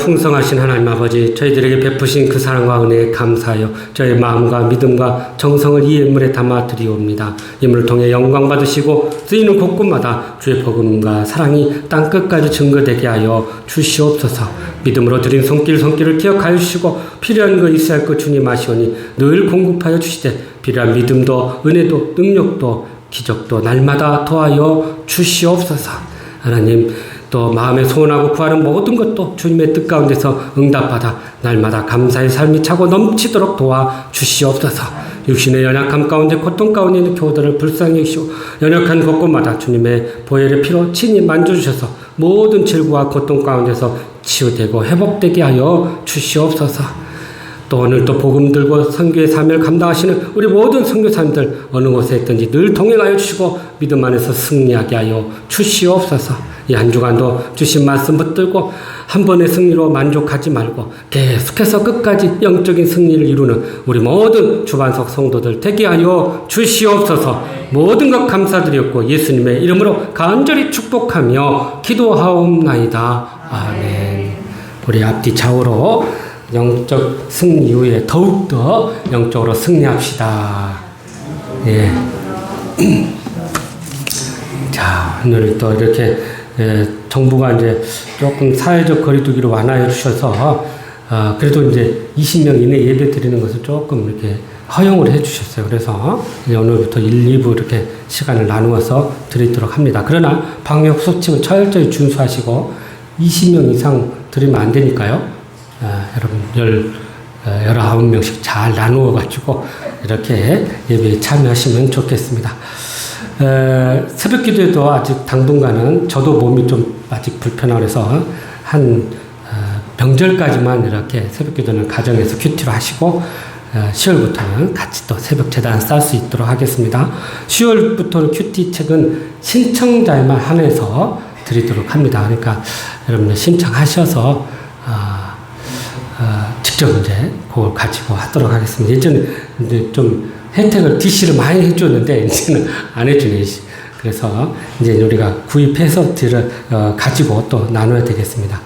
A: 풍성하신 하나님 아버지, 저희들에게 베푸신 그 사랑과 은혜에 감사하여 저의 마음과 믿음과 정성을 이 예물에 담아 드리옵니다. 예물을 통해 영광 받으시고 쓰이는 곳곳마다 주의 복음과 사랑이 땅끝까지 증거되게 하여 주시옵소서. 믿음으로 드린 손길을 기억하여 주시고 필요한 거 있어야 할 것 주님 아시오니 늘 공급하여 주시되 필요한 믿음도 은혜도 능력도 기적도 날마다 도하여 주시옵소서. 하나님 또 마음에 소원하고 구하는 모든 것도 주님의 뜻 가운데서 응답받아 날마다 감사의 삶이 차고 넘치도록 도와 주시옵소서. 육신의 연약함 가운데 고통 가운데 있는 교우들을 불쌍히 여기시고 연약한 곳곳마다 주님의 보혈의 피로 친히 만져주셔서 모든 질고와 고통 가운데서 치유되고 회복되게 하여 주시옵소서. 또 오늘 또 복음 들고 선교의 사명을 감당하시는 우리 모든 선교사님들 어느 곳에 있든지 늘 동행하여 주시고 믿음 안에서 승리하게 하여 주시옵소서. 이 한 주간도 주신 말씀 붙들고 한 번의 승리로 만족하지 말고 계속해서 끝까지 영적인 승리를 이루는 우리 모든 주반석 성도들 되게 하여 주시옵소서. 모든 것 감사드렸고 예수님의 이름으로 간절히 축복하며 기도하옵나이다. 아멘. 우리 앞뒤 좌우로 영적 승리 이후에 더욱더 영적으로 승리합시다. 예. 자, 오늘 또 이렇게 정부가 이제 조금 사회적 거리두기를 완화해 주셔서 그래도 이제 20명 이내 예배 드리는 것을 조금 이렇게 허용을 해 주셨어요. 그래서 이제 오늘부터 1, 2부 이렇게 시간을 나누어서 드리도록 합니다. 그러나 방역 수칙을 철저히 준수하시고 20명 이상 드리면 안 되니까요. 여러분 19명씩 잘 나누어 가지고 이렇게 예배에 참여하시면 좋겠습니다. 새벽 기도에도 아직 당분간은 저도 몸이 좀 아직 불편하고 해서 한 명절까지만 이렇게 새벽 기도는 가정에서 큐티로 하시고 10월부터는 같이 또 새벽 재단 쌓을 수 있도록 하겠습니다. 10월부터는 큐티 책은 신청자에만 한해서 드리도록 합니다. 그러니까 여러분들 신청하셔서 직접 이제 그걸 가지고 하도록 하겠습니다. 예전에 이제 좀 혜택을 DC를 많이 해줬는데 이제는 안 해주네. 그래서 이제 우리가 구입해서 가지고 또 나눠야 되겠습니다.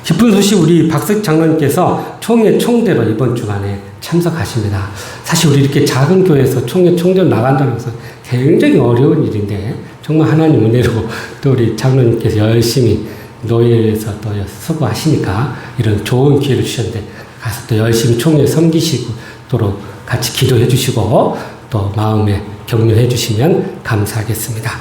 A: 기쁜 소식 우리 박석 장로님께서 총회대로 이번 주간에 참석하십니다. 사실 우리 이렇게 작은 교회에서 총회대로 나간다는 것은 굉장히 어려운 일인데 정말 하나님 은혜로 또 우리 장로님께서 열심히 노예에서 또 수고하시니까 이런 좋은 기회를 주셨는데 가서 또 열심히 총회 섬기시도록 같이 기도해 주시고 또 마음에 격려해 주시면 감사하겠습니다.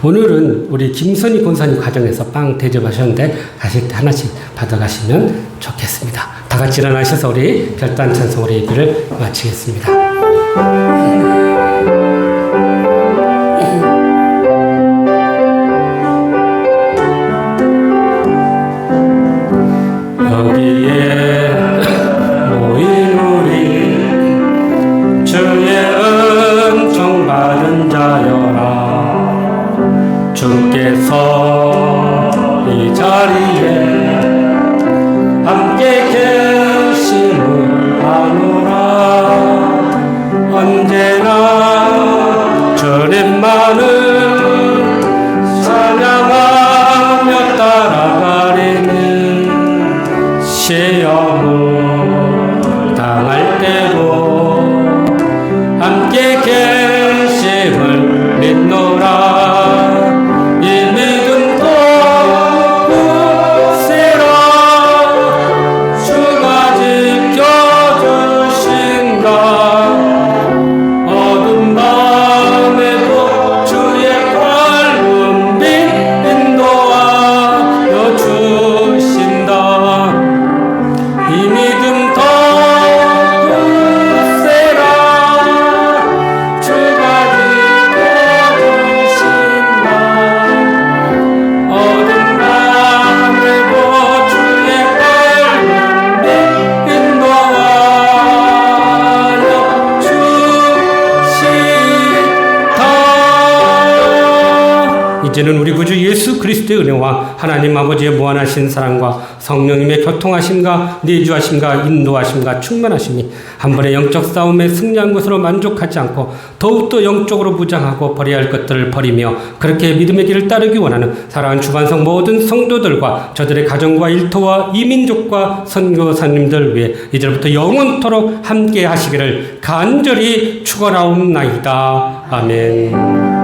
A: 오늘은 우리 김선희 권사님 가정에서 빵 대접하셨는데 가실 때 하나씩 받아가시면 좋겠습니다. 다 같이 일어나셔서 우리 별단 찬송 우리 예배를 마치겠습니다. 여기에 모인 우리 주의 은총 받은 자여라. 주께서 이 자리에 함께 계심을 아노라. 언제나 주님만을 찬양하며 따라가리니 시험을 당할 때도 함께 계심을 믿노라. 이 믿음도 굳세라. 주가 지켜주신다. 어둠 밤에도 주의 밝은 빛 인도하여 주신다. 이 믿음 더 굳세라. 주가 지켜주신다. 어둠 밤에도 주의 밝은 빛 인도하여 주신다. 이제는 우리 구주 예수 그리스도의 은혜와 하나님 아버지의 무한하신 사랑과 성령님의 교통하심과 내주하심과 인도하심과 충만하심이 한 번의 영적 싸움에 승리한 것으로 만족하지 않고 더욱더 영적으로 무장하고 버려야 할 것들을 버리며 그렇게 믿음의 길을 따르기 원하는 사랑하는 주반성 모든 성도들과 저들의 가정과 일터와 이민족과 선교사님들 위해 이제부터 영원토록 함께 하시기를 간절히 축원하옵나이다. 아멘.